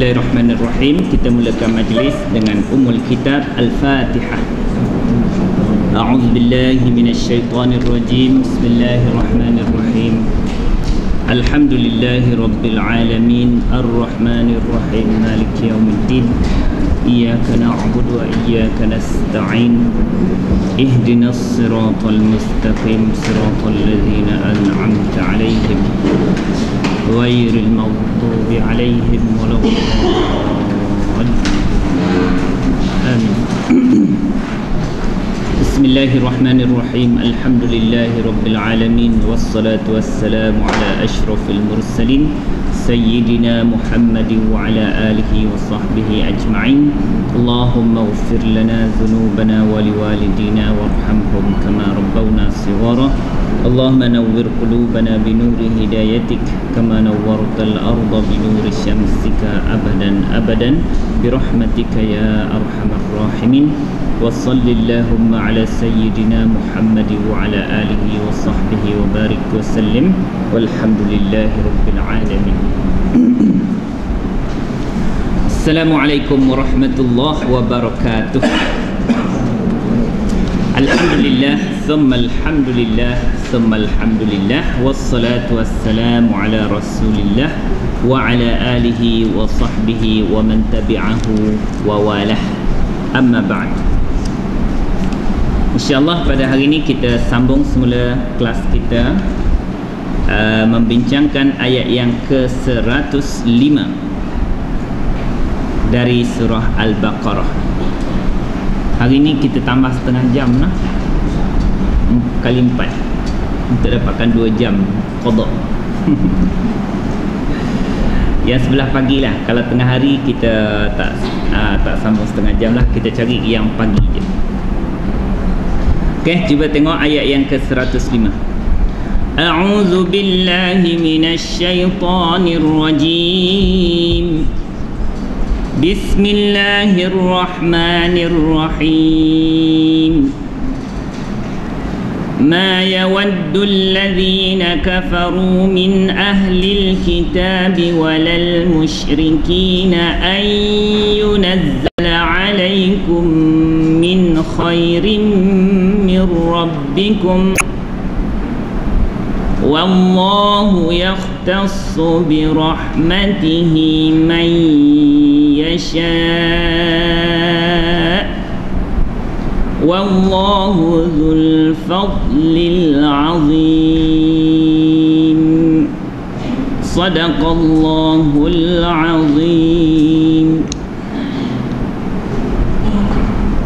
Bismillahirrahmanirrahim. Kita mulakan majlis dengan Ummul Kitab Al-Fatihah. A'udzubillahi minasyaitonirrajim. Bismillahirrahmanirrahim. Alhamdulillahi rabbil alamin, arrahmanirrahim, maliki yaumiddin. Iyyaka na'budu wa iyyaka nasta'in. Ihdinas siratal mustaqim, siratal ladzina an'amta 'alaihim ghairil maghdubi 'alaihim waladdallin. Amin. Bismillahirrahmanirrahim. Alhamdulillahi rabbil alamin, wassalatu wassalamu ala asyrafil mursalin Sayyidina Muhammadin wa ala alihi wa sahbihi ajma'in. Allahumma ighfir lana dhunubana wa liwalidina warhamhum kama rabbawna shighara. Allahumma nawwir qulubana binuri hidayatik kama nawwartal arda binuri syamsika abadan abadan birahmatika ya arhamar rahimin. Wa sallallahumma ala sayyidina Muhammadin wa ala alihi wa sahbihi wa barik wa sallim walhamdulillahi rabbil alamin. Assalamualaikum warahmatullahi wabarakatuh. Alhamdulillah, thumma alhamdulillah, thumma alhamdulillah, wassalatu wassalamu ala rasulillah wa ala alihi wa sahbihi wa man tabi'ahu wa walah. Amma ba'd. InsyaAllah pada hari ini kita sambung semula kelas kita, membincangkan ayat yang ke-105 dari surah Al-Baqarah. Hari ini kita tambah setengah jam lah, kali 4 untuk dapatkan 2 jam qada. Yang sebelah pagi lah. Kalau tengah hari kita tak sambung setengah jam lah, kita cari yang pagi je. Okey, cuba tengok ayat yang ke-105. A'udzu billahi minasy syaithanir rajim. Bismillahirrahmanirrahim. Ma yawaddu alladhina kafaru min ahli alkitabi walal musyrikina an yunazzala alaykum min khairin min rabbikum wallahu yakhtassu bi rahmatihi man yasha' wallahu dzul fadlil 'azim. Shadaqallahul 'azim.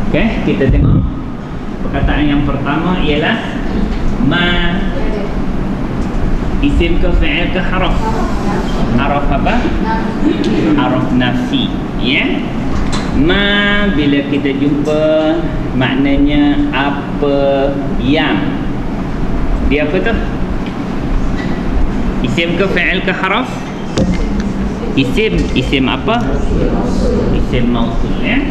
Okey, kita tengok perkataan yang pertama ialah ma. Isim ke fi'il ke haraf? Haraf apa? Haraf nafi, ya. Ma bila kita jumpa maknanya apa yang. Dia apa tu? Isim ke fi'il ke haraf? Isim apa? Isim mausul, ya.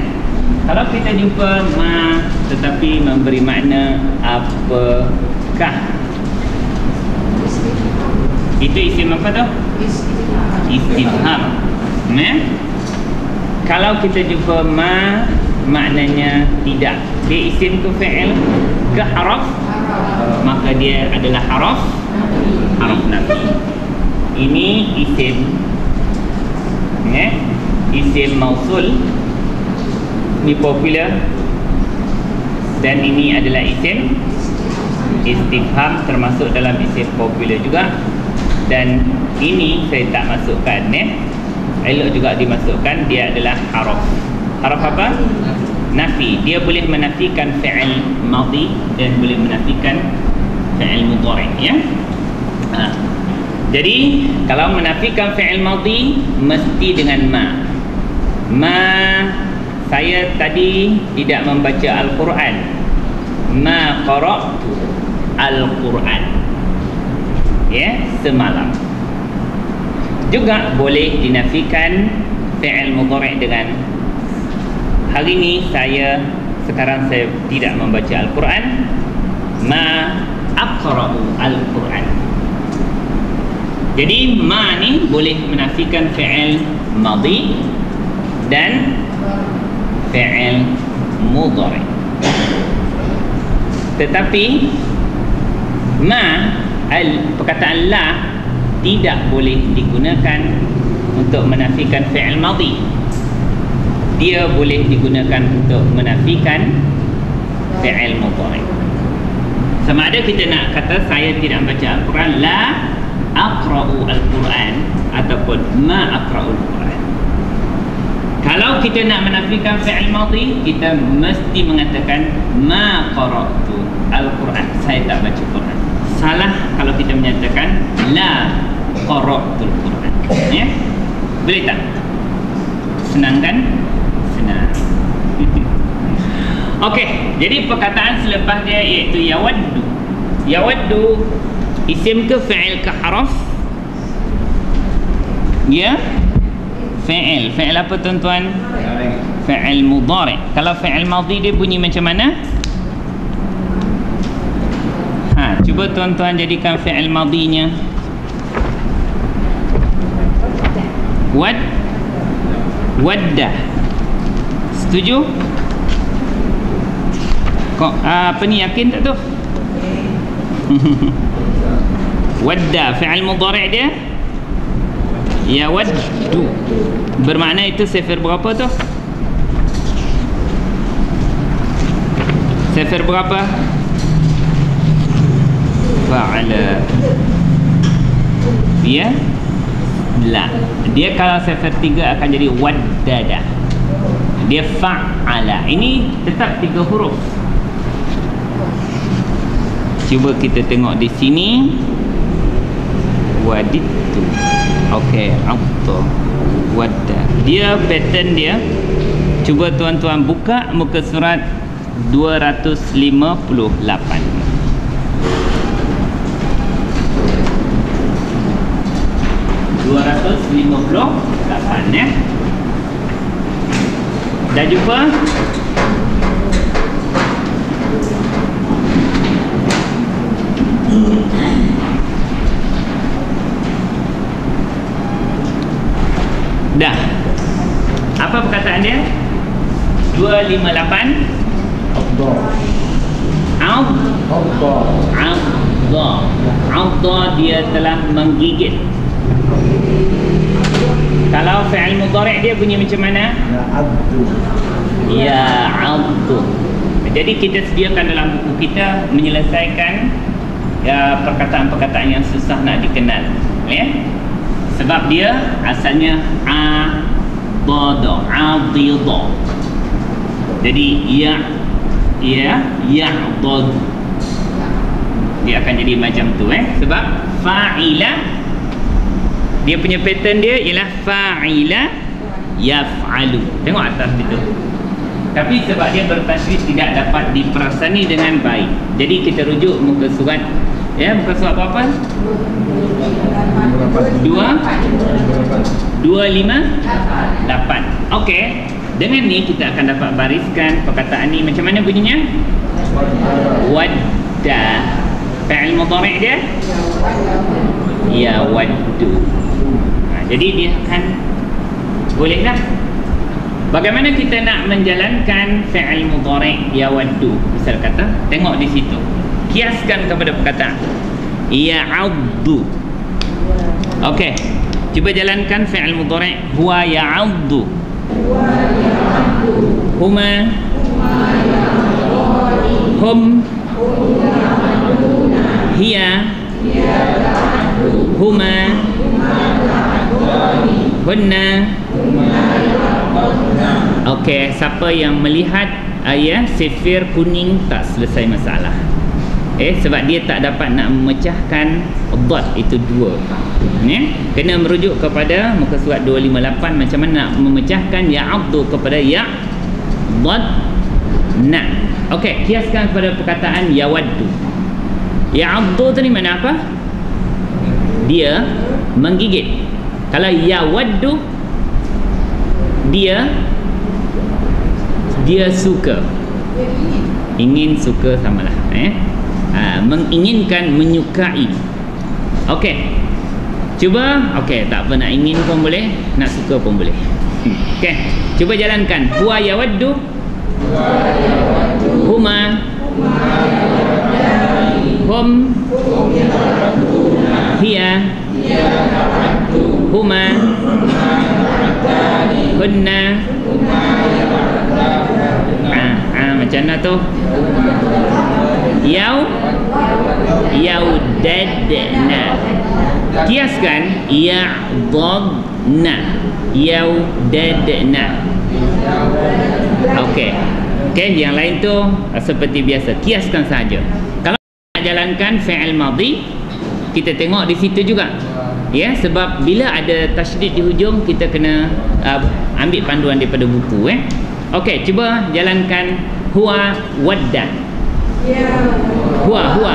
Kalau kita jumpa ma tetapi memberi makna apakah, itu isim apa tu? Istifham. Kalau kita jumpa ma maknanya tidak, dia isim ke fi'il ke haraf, maka dia adalah haraf nafi. Ini isim, isim mausul, ini popular, dan ini adalah isim istifham, termasuk dalam isim popular juga. Dan ini saya tak masukkan, elok juga dimasukkan. Dia adalah haraf. Haraf apa? Nafi. Dia boleh menafikan fi'il madhi dan boleh menafikan fi'il mudhari', ya. Jadi kalau menafikan fi'il madhi mesti dengan ma. Ma, saya tadi tidak membaca Al-Quran. Ma qara'tu Al-Quran, ya, semalam. Juga boleh dinafikan fi'il mudhari' dengan hari ini sekarang saya tidak membaca Al-Quran. Ma aqra'u Al-Quran. Jadi ma ni boleh menafikan fi'il madhi dan fi'il mudhari. Tetapi ma perkataan la tidak boleh digunakan untuk menafikan fi'il madhi. Dia boleh digunakan untuk menafikan fi'il mudhari. Sama ada kita nak kata saya tidak baca Al-Quran, la aqra'u Al-Quran, ataupun ma aqra'u Al-Quran. Kalau kita nak menafikan fi'il madhi, kita mesti mengatakan ma qara'tu Al-Quran, saya tak baca Quran. Salah kalau kita menyatakan la qara'tu Al-Quran. Ya? Boleh tak? Senang kan? Senang. Okey, jadi perkataan selepas dia iaitu yawaddu. Yawaddu isim ke fi'il ke haraf? Ya? Fi'il. Fi'il apa tuan-tuan? Fi'il mudhari. Kalau fi'il madhi dia bunyi macam mana? Cuba tuan-tuan jadikan fi'il madhinya. Waddah. Setuju? Kok apa ni, yakin tak tu? Wadda fi'il mudhari' dia yawaddu. Bermakna itu sifir berapa tu? Sifir berapa? Fa'ala. Ya? La. Dia kalau sifir 3 akan jadi waddada. Dia fa'ala. Ini tetap 3 huruf. Cuba kita tengok di sini. Wadittu. Okey, abda. Wadda. Dia pattern dia. Cuba tuan-tuan buka muka surat 258. 258 ya. Dah jumpa? Dah. Apa perkataan dia? 258. Adda. Dia telah menggigit. Kalau fi'il mudhari' dia bunyi macam mana? Ya'addu. Jadi kita sediakan dalam buku kita menyelesaikan perkataan-perkataan yang susah nak dikenal, ya? Sebab dia asalnya adida. Jadi ya'dad. Dia akan jadi macam tu, sebab fa'ila, dia punya pattern dia ialah fa'ila yaf'alu. Tengok atas itu. Tapi sebab dia bertajwid tidak dapat diperasani dengan baik. Jadi kita rujuk muka surat, ya, muka surat berapa? 258. Okey. Dengan ni kita akan dapat bariskan perkataan ni macam mana bunyinya? Wadda. Fi'il mudhari' dia yawaddu. Jadi dia akan bolehlah. Bagaimana kita nak menjalankan fi'il mudhari' yawaddu? Misal kata, tengok di situ. Kiaskan kepada perkataan ya'addu. Okey. Cuba jalankan fi'il mudhari' huwa ya'addu. Huma. Hum. Hiya. Huma. Hunna. Okey, siapa yang melihat sifir kuning tak selesai masalah. Sebab dia tak dapat nak memecahkan dot itu 2. Kena merujuk kepada muka surat 258 macam mana nak memecahkan ya'addu kepada dot na. Okey, kiaskan kepada perkataan yawaddu. Ya'addu tadi mana apa? Dia menggigit. Kalau yawaddu, dia suka. Ingin, suka samalah. Menginginkan, menyukai. Okey. Cuba, okey, tak apa, nak ingin pun boleh, nak suka pun boleh. Okey, cuba jalankan. Huwa yawaddu, huma, hum, hiya, huma, hunna. Macam mana tu? Yaudadna. Kiaskan ya'dadna, yaudadna. Okey. Okey, yang lain tu seperti biasa, kiaskan saja. Kalau nak jalankan fi'il madhi, kita tengok di situ juga. Ya, sebab bila ada tasydid di hujung, kita kena ambil panduan daripada buku. Okey, cuba jalankan huwa wadda. Huwa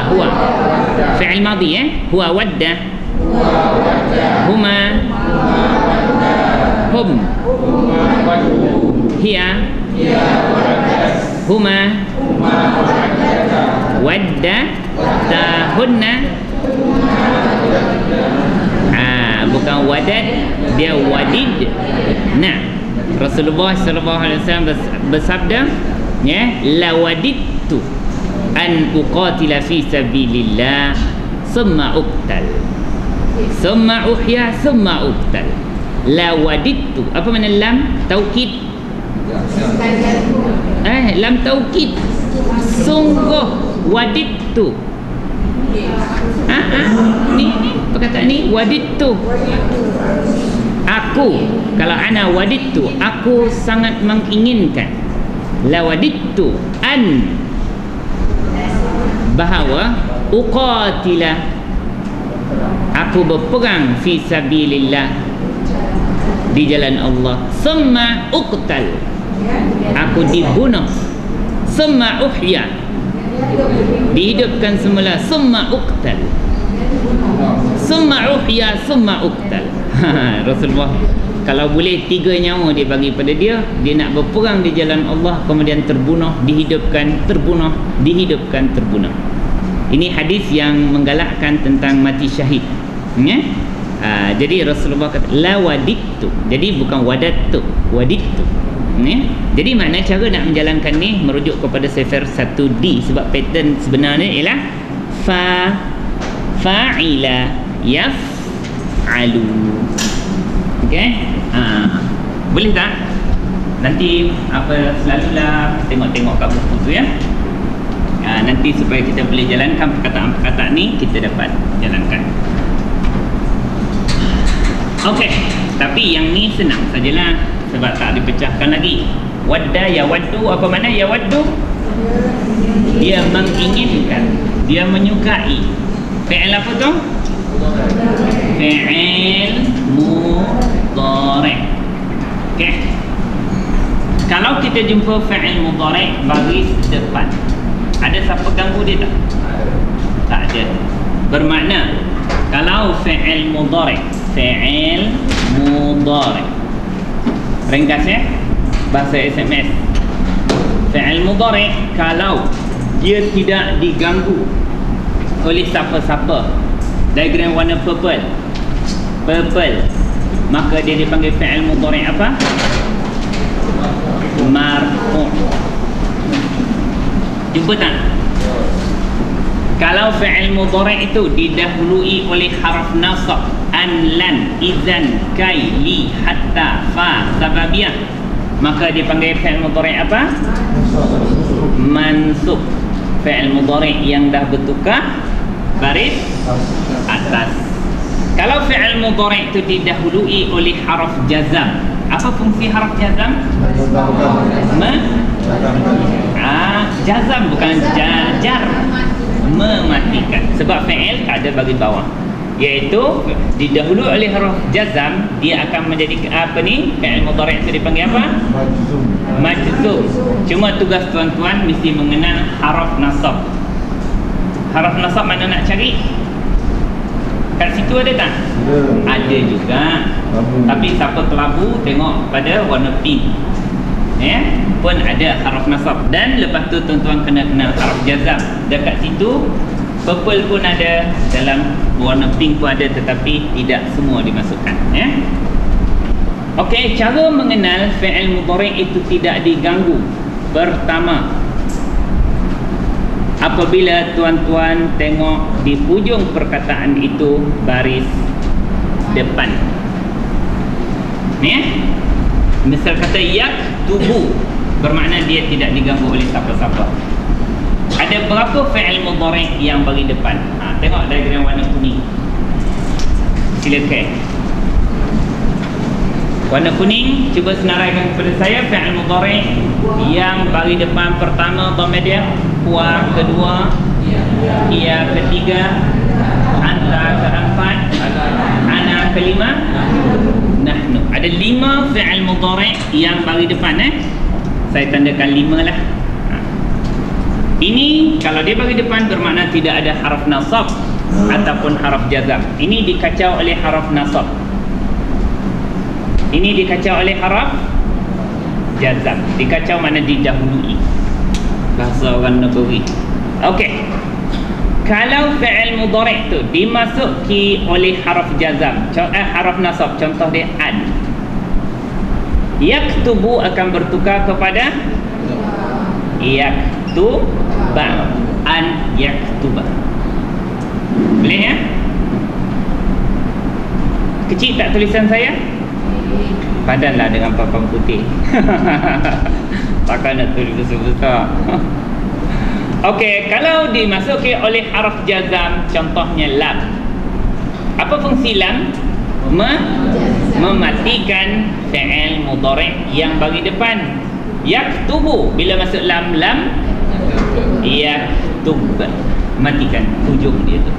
fi'il madhi. Huwa wadda, huma, hum, hiya, huma, wadda, tahunna. Bukan wadad, dia wadid. Nah, Rasulullah SAW bersabda, ya, la wadidtu an uqatila fi sabilillah summa uqtal, summa uhya, summa uqtal. La wadidtu, apa makna lam? Taukid. Lam taukid. Sungguh wadidtu. Ni perkataan ni, wadidtu. Aku, kalau ana wadidtu, aku sangat menginginkan. La wadidtu an, bahawa uqatila, aku berperang fi sabilillah, di jalan Allah. Summa uqtal, aku dibunuh. Summa uhya, dihidupkan semula. Summa uqtal, summa uhya, summa uqtal. Rasulullah kalau boleh 3 nyawa dia bagi pada dia. Dia nak berperang di jalan Allah, kemudian terbunuh, dihidupkan, terbunuh, dihidupkan, terbunuh. Ini hadis yang menggalakkan tentang mati syahid. Jadi Rasulullah kata la wadidtu, jadi bukan wadattu, wadidtu. Jadi makna cara nak menjalankan ni merujuk kepada sifar 1D, sebab pattern sebenarnya ialah fa'ila yaf'alu. Okey? Boleh tak? Nanti apa, selalulah tengok-tengok kat buku tu, ya. Nanti supaya kita boleh jalankan perkataan-perkataan ni, kita dapat jalankan. Okey, tapi yang ni senang sajalah sebab tak dipecahkan lagi. Wadda yawaddu, apa makna yawaddu? Dia menginginkan, dia menyukai. Fi'il apa tu? Fi'il mudhari'. Okey. Kalau kita jumpa fi'il mudhari' baris depan, ada siapa ganggu dia tak? Tak ada. Bermakna kalau fi'il mudhari', fi'il mudhari', ringkas, ya, bahasa SMS. Fi'il mudhari' kalau dia tidak diganggu oleh siapa-siapa, diagram warna purple, maka dia dipanggil fi'il mudhari' apa? Marfu'. Jumpa tak? Kalau fi'il mudhari' itu didahului oleh haraf nasab, an, lan, idzan, kai, li, hatta, fa, sababiyah, maka dipanggil fi'il mudhari' apa? Mansub. Fi'il mudhari' yang dah bertukar baris atas. Kalau fi'il mudhari' itu didahului oleh haraf jazam, apa fungsi haraf jazam? Jazam, bukan jar, mematikan. Sebab fi'il tak ada bagi bawah, iaitu didahului oleh huruf jazam, dia akan menjadi apa ni? Fi'il mudhari' itu dipanggil apa? Majzum. Cuma tugas tuan-tuan mesti mengenal haraf nasab. Haraf nasab mana nak cari? Kat situ ada tak? Ada juga. Tapi siapa kelabu tengok pada warna pink, ya, pun ada haraf nasab. Dan lepas tu tuan-tuan kena kenal haraf jazam. Dekat situ Purple pun ada, dalam warna pink pun ada, tetapi tidak semua dimasukkan, ya. Okey, cara mengenal fi'il mudhari' itu tidak diganggu. Pertama, apabila tuan-tuan tengok di hujung perkataan itu baris depan, ni, misal kata yaktubu, bermakna dia tidak diganggu oleh siapa-siapa. Ada berapa fi'il mudhari' yang bagi depan? Tengok diagram warna kuning. Silakan. Warna kuning, cuba senaraikan kepada saya fi'il mudhari' yang bagi depan pertama dhamma dia, huwa kedua, ia ketiga, anta keempat, ana kelima, nahnu. Ada 5 fi'il mudhari' yang bagi depan, saya tandakan 5 lah. Ini kalau dia bagi depan bermakna tidak ada haraf nasab ataupun haraf jazam. Ini dikacau oleh haraf nasab. Ini dikacau oleh haraf jazam. Dikacau makna didahului. Bahasa orang Nabawi. Okey. Kalau fi'il mudhari' tu dimasuki oleh haraf jazam, haraf nasab, contoh dia an. Yaktubu akan bertukar kepada yaktuba, an yaktuba. Boleh ya? Kecil tak tulisan saya? Padanlah dengan papan putih. Takkan nak tulis besar-besar. Okey, kalau dimasuki oleh haraf jazam, contohnya lam. Apa fungsi lam? Mematikan fi'il mudhari' yang bagi depan. Yaktubu, bila masuk lam, yaktub, matikan hujung dia tu.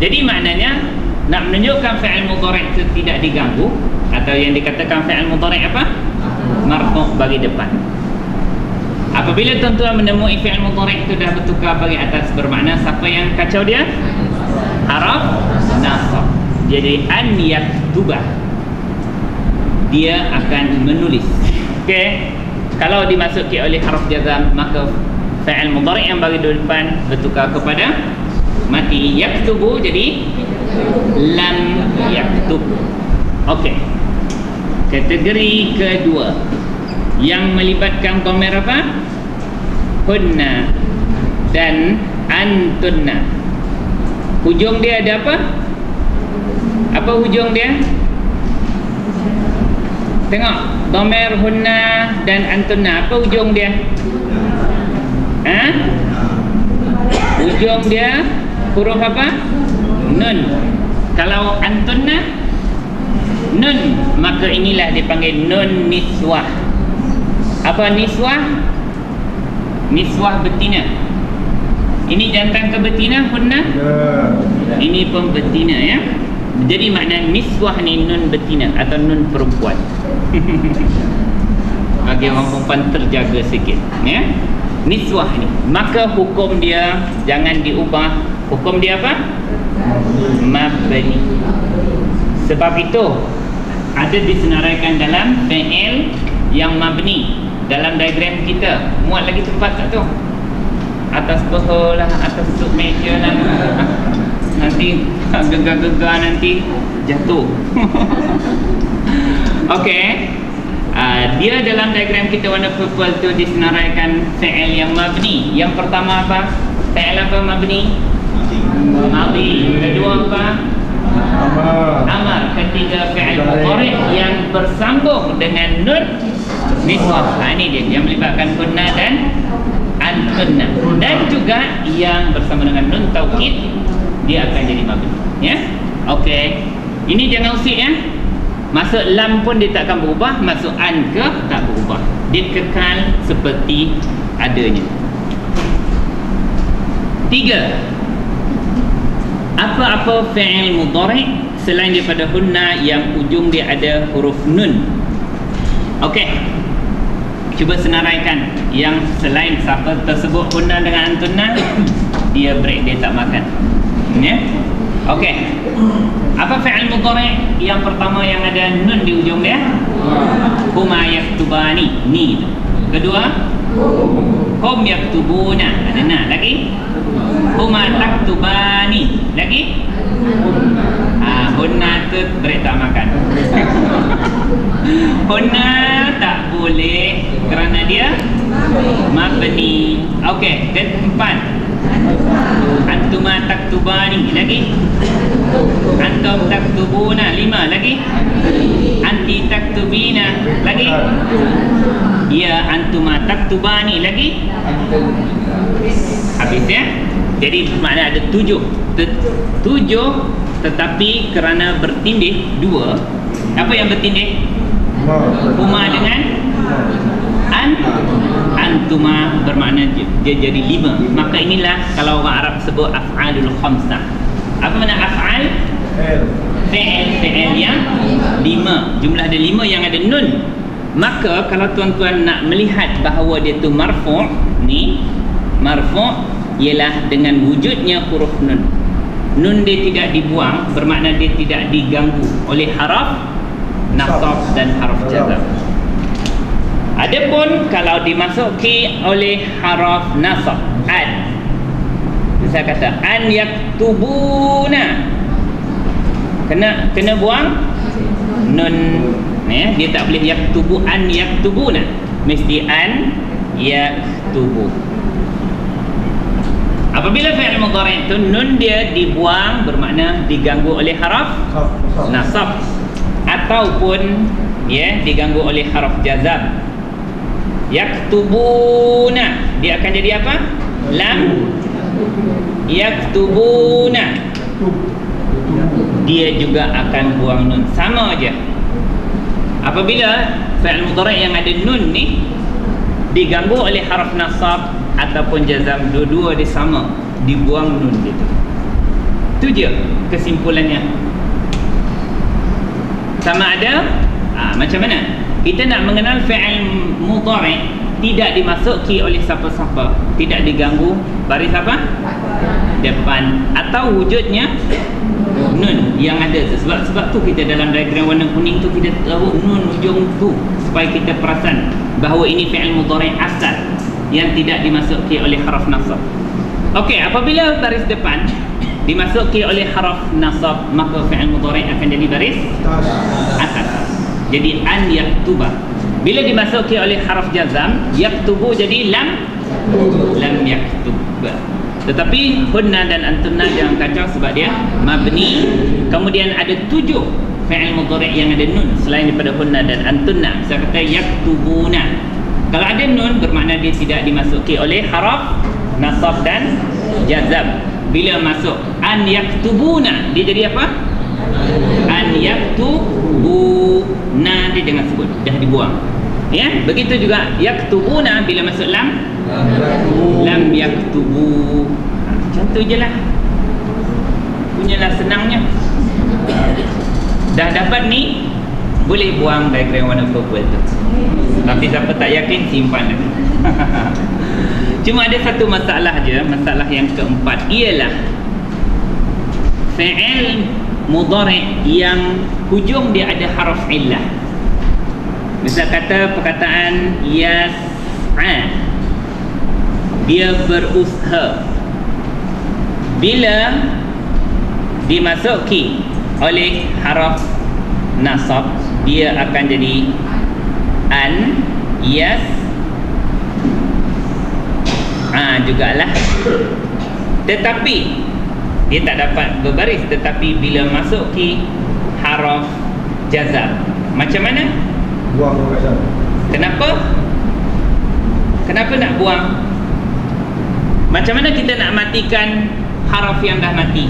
Jadi maknanya nak menunjukkan fi'il mudhari' itu tidak diganggu, atau yang dikatakan fi'il mudhari' apa? Marfu' bagi depan. Apabila tuan-tuan menemui fi'il mudhari' itu dah bertukar bagi atas, bermakna siapa yang kacau dia? Haraf nasab. Jadi an yaktubah, dia akan menulis. Okey, kalau dimasuki oleh haraf jazam, maka fi'il mudhari' yang bagi depan bertukar kepada mati. Yaktubu jadi lam yaktub. Okey, kategori kedua yang melibatkan dhamir apa? Hunna dan antunna. Hujung dia ada apa? Apa hujung dia? Tengok, dhamir hunna dan antunna, apa hujung dia? Hujung dia huruf apa? Nun. Kalau antunna nun, maka inilah dipanggil nun niswah. Apa niswah? Niswah betina. Ini jantan ke betina, hunna? Ini pun betina, ya. Jadi makna niswah ni nun betina atau nun perempuan. Bagi orang perempuan terjaga sikit, ya. Niswah ni, maka hukum dia jangan diubah. Hukum dia apa? Mabni. Sebab itu ada disenaraikan dalam fi'il yang mabni. Dalam diagram kita, muat lagi tempat tak tu? Atas paha lah, atas sub meja lah. Nanti gegar-gegar nanti jatuh. Okey. Dia dalam diagram kita warna purple tu disenaraikan fi'il yang mabni. Yang pertama apa? Fi'il apa mabni? Madi. Kedua apa? Amar. Ketiga fi'il mudhari' yang bersambung dengan nun niswah. Ini dia yang melibatkan kunna dan antunna, dan juga yang bersama dengan nun taukid, dia akan jadi mabni, ya. Okey, ini jangan usik, ya. Masuk lam pun dia tak akan berubah, masuk an ke tak berubah, dia kekal seperti adanya. 3. Apa-apa fi'il mudhari' selain daripada hunna yang ujung dia ada huruf nun. Okey, cuba senaraikan yang selain siapa tersebut hunna dengan antunna, dia break, dia tak makan, ya. Okey, apa fi'il mudhari' yang pertama yang ada nun di ujung dia? Huma yaktubani, ni itu. Kedua, hum yaktubuna, ada na lagi. Huma taktubani. Lagi? Hunna tu break tak makan. Hunna tak boleh kerana dia mabni. Okey, keempat. Antuma taktubani. Lagi? Antum taktubuna. 5. Lagi? Anti taktubina. Lagi? Ya, antuma taktubani. Lagi? Habis ya? Jadi makna ada 7. 7 tetapi kerana bertindih 2. Apa yang bertindih? Huma dengan antuma bermakna dia jadi 5. Maka inilah kalau orang Arab sebut af'alul khamsah. Apa makna af'al? Fi'il yang 5. Jumlah ada 5 yang ada nun. Maka kalau tuan-tuan nak melihat bahawa dia tu marfu', ni marfu' ialah dengan wujudnya huruf nun. Nun dia tidak dibuang, bermakna dia tidak diganggu oleh haraf nasab dan haraf jazm. Adapun kalau dimasuki oleh haraf nasab, an, saya kata an yaktubuna, kena buang nun, ya, dia tak boleh yaktubu an yaktubuna, mesti an yaktubu. Apabila fi'il mudhari' itu nun dia dibuang, bermakna diganggu oleh haraf nasab ataupun ya diganggu oleh haraf jazm. Yaktubuna dia akan jadi apa? Lam yaktubuna. Dia juga akan buang nun, sama aja. Apabila fi'il mudhari' yang ada nun ni diganggu oleh haraf nasab ataupun jazam, dua-dua dia sama, dibuang nun gitu. Itu je kesimpulannya. Sama ada macam mana kita nak mengenal fi'il mudhari' tidak dimasuki oleh siapa-siapa, tidak diganggu baris apa? Depan, atau wujudnya nun yang ada. Sebab tu kita dalam diagram warna kuning tu kita tahu nun ujung tu supaya kita perasan bahawa ini fi'il mudhari' asal yang tidak dimasuki oleh haraf nasab. Okey, apabila baris depan dimasuki oleh haraf nasab, maka fi'il mudhari' akan jadi baris atas. Jadi an yaktuba. Bila dimasuki oleh haraf jazam, yaktubu jadi lam yaktub. Tetapi hunna dan antunna jangan kacau sebab dia mabni. Kemudian ada 7 fi'il mudhari' yang ada nun selain daripada hunna dan antunna. Saya kata yaktubuna. Kalau ada nun bermakna dia tidak dimasuki oleh haraf nasab dan jazam. Bila masuk an yaktubuna, dia jadi apa? An yaktubuna, dia jangan sebut, dah dibuang. Ya, begitu juga yaktubuna bila masuk lam yaktubu. Macam tu je lah. Punyalah senangnya. Dah dapat ni, boleh buang diagram warna purple tu. Tapi siapa tak yakin, simpan lagi. Cuma ada satu masalah je. Masalah yang keempat ialah fi'il mudhari' yang hujung dia ada haraf illah. Misal kata perkataan yas'a, dia berusaha. Bila dimasuki oleh haraf nasab, dia akan jadi an yas jugalah. Tetapi dia tak dapat berbaris. Tetapi bila masuki haraf jazam, macam mana? Buang jazam. Kenapa nak buang? Macam mana kita nak matikan haraf yang dah mati?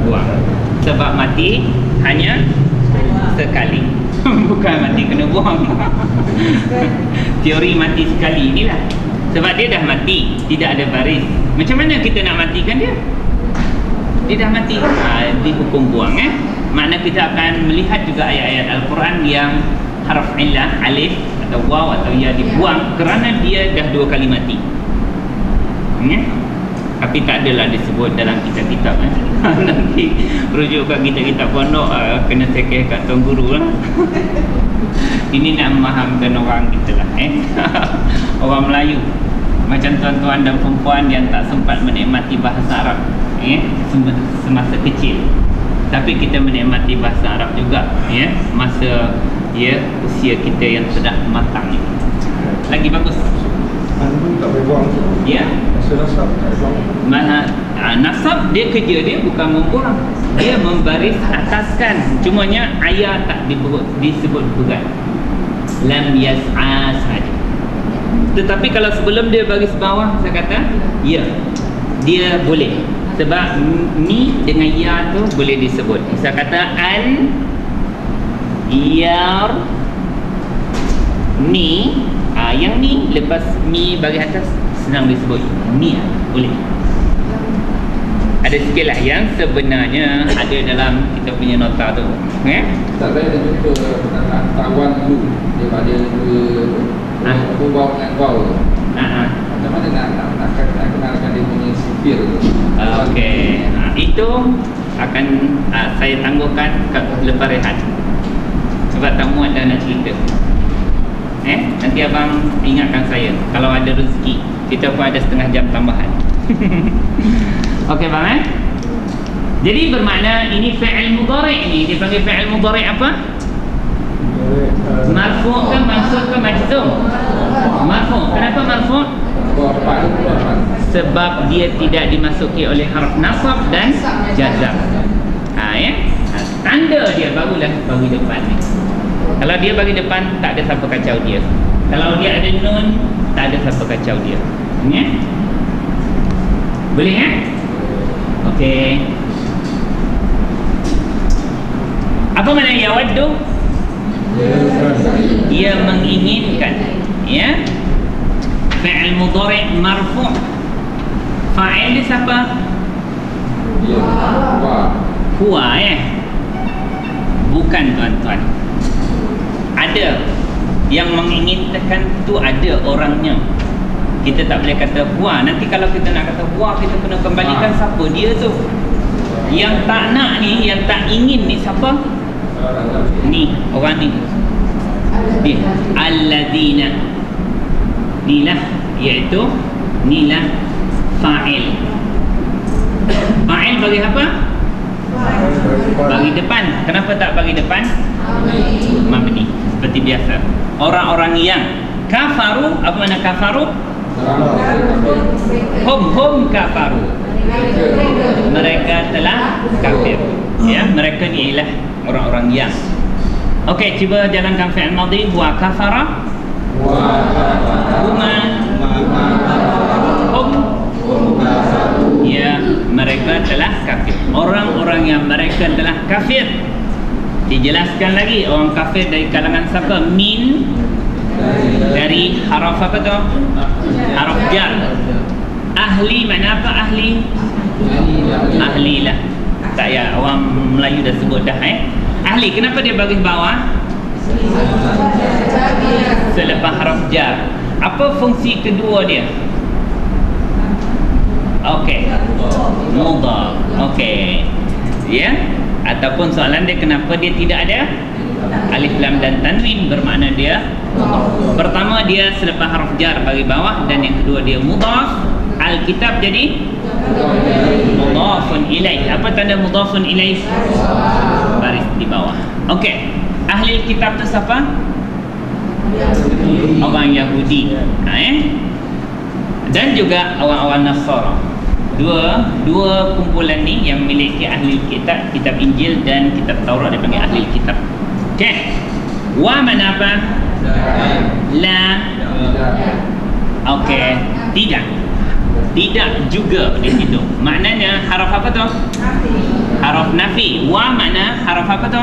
Buang. Sebab mati hanya sekali. Bukan mati kena buang. Teori mati sekali inilah. Sebab dia dah mati, tidak ada baris. Macam mana kita nak matikan dia? Dia dah mati, dihukum buang. Makna kita akan melihat juga ayat-ayat Al-Quran yang haraf illah, alif atau waw atau ya dibuang kerana dia dah 2 kali mati. Tapi tak adalah disebut dalam kitab-kitab. Nanti rujuk kat kitab-kitab pondok, kena tekeh kat tuan guru lah. Ini nak memahamkan orang kita lah, orang Melayu. Macam tuan-tuan dan perempuan yang tak sempat menikmati bahasa Arab semasa kecil, tapi kita menikmati bahasa Arab juga masa usia kita yang sudah matang ni. Lagi bagus. Andu tak boleh buang. Ya. Masa nasab tak boleh buang. Mana nasab dia kerja dia bukan membuang, dia membaris ataskan. Cumanya ayah tak disebut berat. Lam yas'a sahaja. Tetapi kalau sebelum dia baris bawah, saya kata ya, dia boleh. Sebab ni dengan ya tu boleh disebut. Saya kata an yar ni, yang ni lepas mi bagi atas senang disebut ni, boleh. Ada sikit lah yang sebenarnya ada dalam kita punya nota tu. Tak saya ada jumpa tawan dulu daripada aku bawa dengan kau tu. Macam mana nak kenalkan dia punya sipir tu. Okey, itu akan saya tangguhkan lepas rehat. Sebab tak muat dah nak cerita. Nanti abang ingatkan saya kalau ada rezeki, kita pun ada setengah jam tambahan. Okey bang, jadi bermakna ini fi'il mudhari' ni dipanggil fi'il mudhari' apa? Marfu' ke mansub ke majzum? Marfu'. Kenapa marfu'? Sebab dia tidak dimasuki oleh harf nasab dan jazam. Tanda dia baru depan ni. Kalau dia bagi depan, tak ada siapa kacau dia. Kalau dia ada nun, tak ada siapa kacau dia. Boleh okey. Apa makna yawaddu? Ia menginginkan. Fi'il mudhari' marfu'. Fa'il dia siapa? Huwa. Bukan tuan-tuan. Ada yang menginginkan tu, ada orangnya. Kita tak boleh kata huwa. Nanti kalau kita nak kata huwa, kita kena kembalikan siapa dia tu. Yang tak nak ni, yang tak ingin ni siapa? Ni, orang ni. Alladzina. Inilah, iaitu inilah fa'il. Fa'il bagi apa? Bagi depan. Kenapa tak bagi depan? Mabni. Seperti biasa. Orang-orang yang kafaru, apa makna kafaru? Hum kafaru. Mereka telah kafir. Mereka ni ialah orang-orang yang. Okey, cuba jalankan fi'il madhi. Wa kafara, huma, hum. Mereka telah kafir. Orang-orang yang mereka telah kafir. Dijelaskan lagi, orang kafir dari kalangan siapa? Min, dari haraf apa tu? Haraf jar. Ahli, mana apa ahli? Ahli lah. Tak ya, orang Melayu dah sebut dah. Ahli, kenapa dia bagi bawah? Selepas haraf jar. Apa fungsi kedua dia? Okey, mudhaf. Okey, ataupun soalan dia, kenapa dia tidak ada alif lam dan tanwin? Bermakna dia mudhaf. Pertama, dia selepas harf jar bagi bawah, dan yang kedua dia mudhaf. Alkitab jadi mudhafun ilaih. Apa tanda mudhafun ilaih? Baris di bawah. Okey, ahli kitab tu siapa? Orang Yahudi. Dan juga orang-orang Nasara. Dua kumpulan ni yang memiliki ahli kitab, kitab Injil dan kitab Taurat, dipanggil ahli kitab. Okey. Wa mana apa? La. Okey, tidak. Tidak juga di situ. Maknanya haraf apa tu? Haraf nafi. Wa mana haraf apa tu?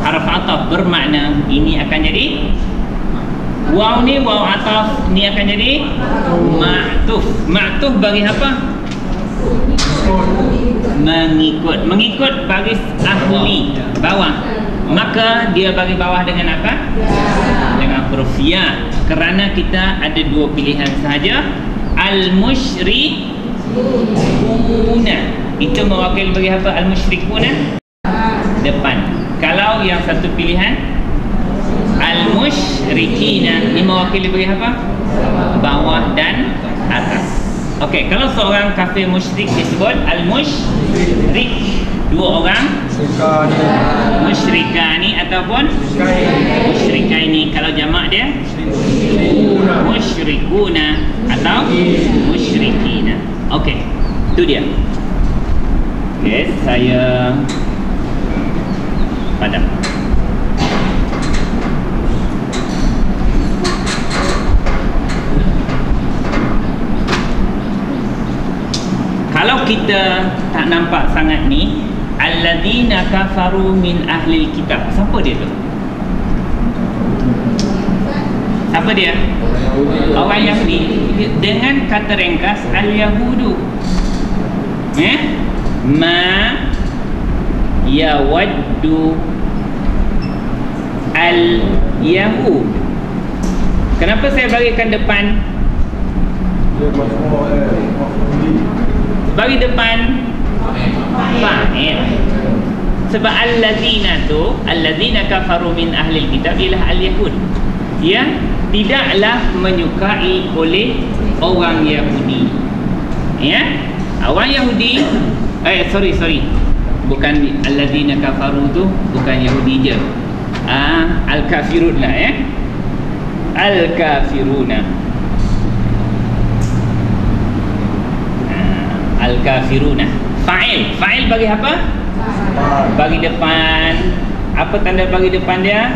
Haraf ataf. Bermakna ini akan jadi waw ni, waw ataf ni akan jadi ma'tuf. Ma'tuf bagi apa? Mengikut. Mengikut baris ahli bawah. Maka dia bagi bawah dengan apa? Dengan huruf ya. Kerana kita ada dua pilihan sahaja. Al-musyrikuna. Itu mewakili bagi apa? Al-musyrikuna depan. Kalau yang satu pilihan Al-musyrikina. Ini mewakili bagi apa? Bawah dan atas. Okey, kalau seorang kafir musyrik disebut al-musyrik. Dua orang musyrikani ataupun musyrikaini. Kalau jamak dia musyrikuna atau musyrikina. Okey, itu dia. Okey, saya padam. Kalau kita tak nampak sangat ni, alladzina kafaru min ahlil kitab. Siapa dia tu? Siapa dia? Orang Yahudi. Dengan kata ringkas al-yahudu. Ma yawaddu al-yahud. Kenapa saya bagikan depan? Bagi depan fa'il. Sebab allazina tu, allazina kafaru min ahlil kitab ialah al-yahud. Ya, tidaklah menyukai oleh orang Yahudi. Ya, orang Yahudi sorry. Bukan allazina kafaru tu bukan Yahudi je. Al-kafirun lah ya. Al-kafiruna. Al-kafiruna. Fa'il bagi apa? Bagi depan. Apa tanda bagi depan dia?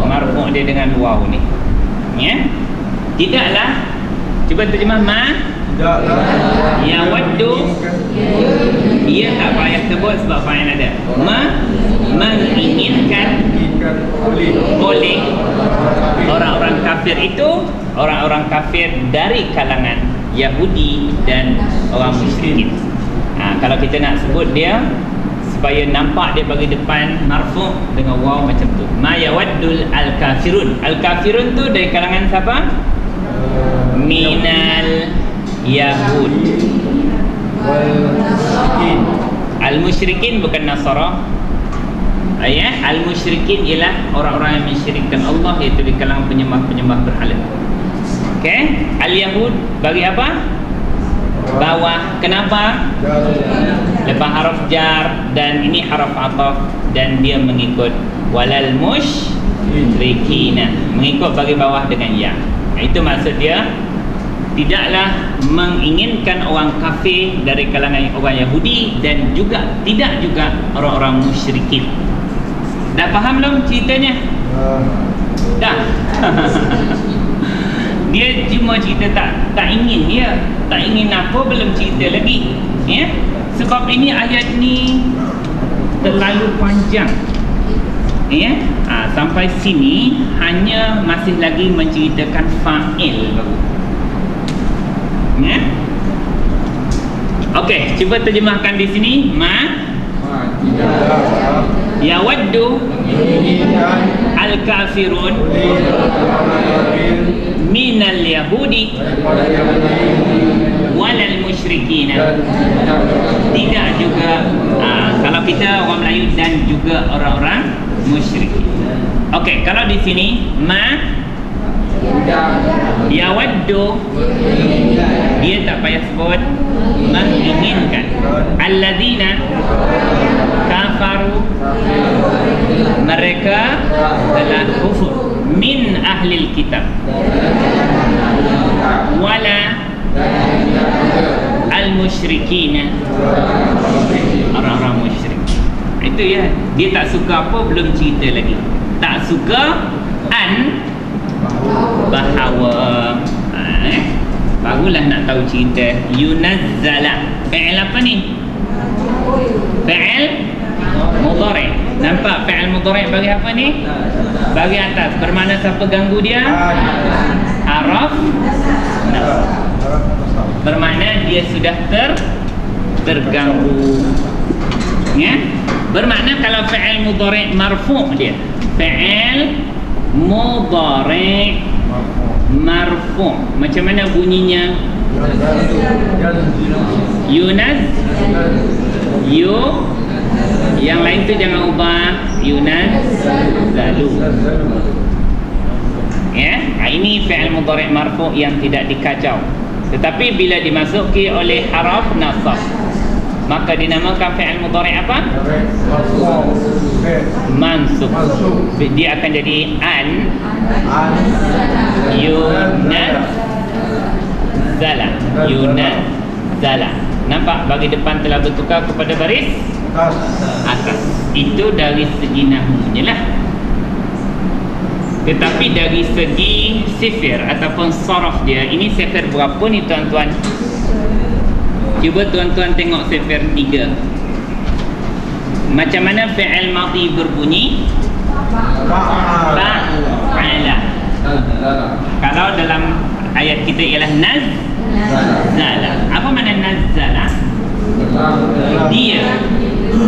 Marfu' dia dengan waw ni. Ya. Tidaklah. Cuba terjemah ma. Ya waddu. Ia tak payah sebut sebab fa'il ada. Menginginkan oleh orang-orang kafir itu, orang-orang kafir dari kalangan Yahudi dan orang musyrikin. Kalau kita nak sebut dia supaya nampak dia bagi depan marfu' dengan waw macam tu. Ma yawaddul al-kafirun. Al-kafirun tu dari kalangan siapa? Minal Yahud. Al-musyrikin bukan Nasara. Al-musyrikin ialah orang-orang yang mensyirikkan Allah, iaitu di kalangan penyembah-penyembah berhala. Okey, al-yahud bagi apa? Bawah. Kenapa? Lepas haraf jar dan ini haraf ataf dan dia mengikut walal musyrikina, mengikut bagi bawah dengan ya. Itu maksud dia tidaklah menginginkan orang kafir dari kalangan orang Yahudi dan juga tidak juga orang-orang musyrikin. Dah faham belum ceritanya? Dah. Dia cuma cerita tak ingin dia. Tak ingin apa belum cerita lagi. Ya? Sebab ini ayat ni terlalu panjang. Ya? Sampai sini hanya masih lagi menceritakan fa'il baru. Ya? Okey, cuba terjemahkan di sini. Yawaddu al-kafirun minal yahudi walal musyrikina. Tidak juga kalau kita orang Melayu dan juga orang-orang musyrik. Okey, kalau di sini yawaddu, dia tak payah sebut menginginkan. Alladzina kafaru, mereka telah kufur. Min ahlil kitab wala al-musyrikina, orang-orang musyrik. Itu ya, dia tak suka apa belum cerita lagi. Tak suka bahawa barulah nak tahu cerita. Yunazzala, fi'il apa ni? Fi'il mudhari'. Nampak fi'il mudhari' bagi apa ni? Bagi atas. Bermakna siapa ganggu dia? Haraf nasab. Bermakna dia sudah terganggu. Ya? Bermakna kalau fi'il mudhari' marfu' dia. Fi'il mudhari' marfu'. Macam mana bunyinya? Yang lain tu jangan ubah. Yunazzalu. fi'il mudhari' marfu' yang tidak dikacau. Tetapi bila dimasuki oleh haraf nasab, maka dinamakan fi'il mudhari' apa? Mansub. Dia akan jadi an yunazzala. Nampak bagi depan telah bertukar kepada baris atas. Itu dari segi nahwunya lah. Tetapi dari segi sifir ataupun saraf dia, ini sifir berapa ni tuan-tuan? Cuba tuan-tuan tengok sifir 3. Macam mana fi'il madhi berbunyi? Fa'ala. Kalau dalam ayat kita ialah nazzala. Apa makna nazzala? Dia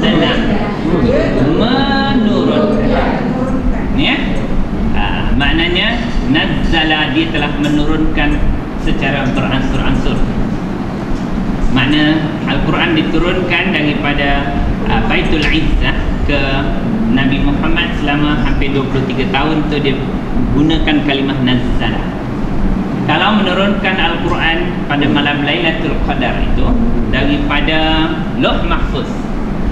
telah menurunkan. Ni ya? Maknanya nazzala, dia telah menurunkan secara beransur-ansur. Makna Al-Quran diturunkan daripada Baitul Izzah ke Nabi Muhammad selama hampir 23 tahun tu dia gunakan kalimah nazzala. Kalau menurunkan Al-Quran pada malam Lailatul Qadar itu daripada Lauh Mahfuz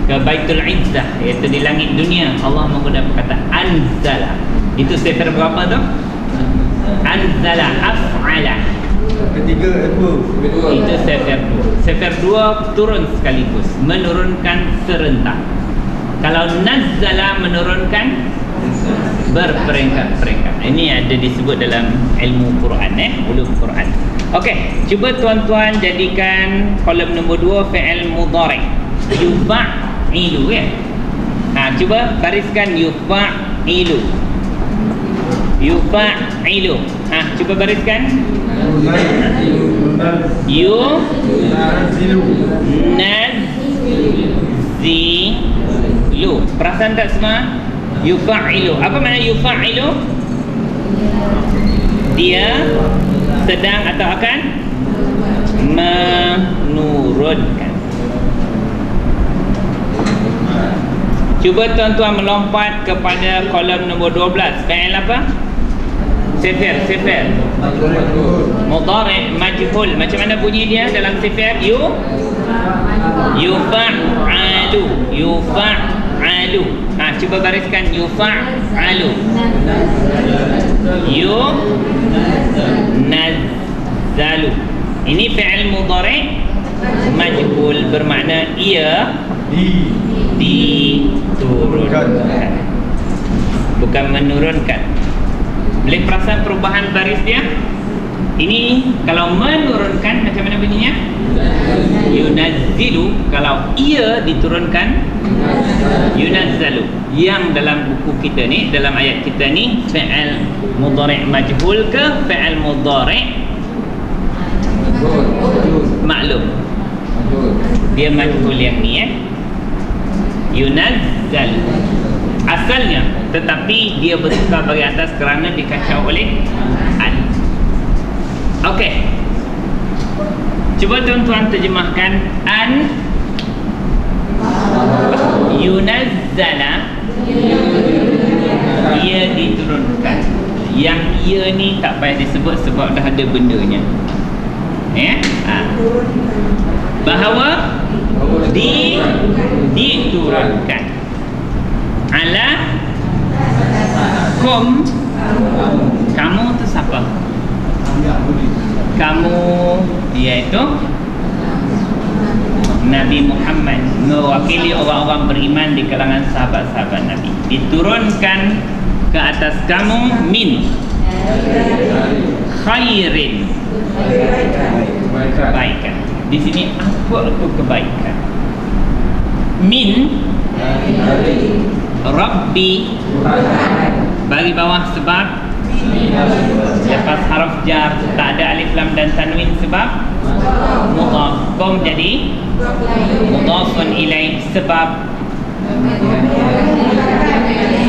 ke Baitul Izzah, iaitu di langit dunia, Allah menggunakan kata anzala. Itu sifir berapa tu? Anzala af'ala. Ketiga itu Itu sifir 2. Sifir 2 turun sekaligus, menurunkan serentak. Kalau nazzala menurunkan berperingkat-peringkat. Ini ada disebut dalam ilmu Quran, ulum Quran. Okey, cuba tuan-tuan jadikan kolom nombor 2 fi'il mudhari' yufa'ilu ya. Cuba bariskan yufa'ilu. Yufa'ilu. Cuba bariskan. Nazilu. Perasan tak semua? Yufa'ilu. Apa makna yufa'ilu? Dia sedang atau akan menurunkan. Cuba tuan-tuan melompat kepada kolom nombor 12. Fi'il apa? Sifir. Mudhari' majhul. Macam mana bunyi dia dalam sifir? Yufa'alu. Cuba bariskan yufa'alu. Yunazzalu. Ini fi'il mudhari' majhul, bermakna ia diturunkan, bukan menurunkan. Boleh perasan perubahan baris dia? Ini kalau menurunkan macam mana bunyinya? Yunazzilu. Kalau ia diturunkan, yunazzalu. Yang dalam buku kita ni, dalam ayat kita ni, fi'il mudhari' majhul ke fi'il mudhari' maklum? Dia majhul yang ni yunazzal asalnya, tetapi dia bertukar bagi atas kerana dikacau oleh an. Okey, cuba tuan-tuan terjemahkan an yunazzala, ia diturunkan. Yang ia ni tak payah disebut sebab dah ada bendanya, bahawa diturunkan ala kum. Kamu tu siapa? Kamu iaitu Nabi Muhammad, mewakili orang-orang beriman di kalangan sahabat-sahabat Nabi. Diturunkan ke atas kamu min khairin, kebaikan. Di sini apa itu kebaikan? Min Rabbi, bagi bawah sebab lepas haraf jar, tak ada alif lam dan tanwin sebab mudhaf. Kom jadi mudhafun ilaih sebab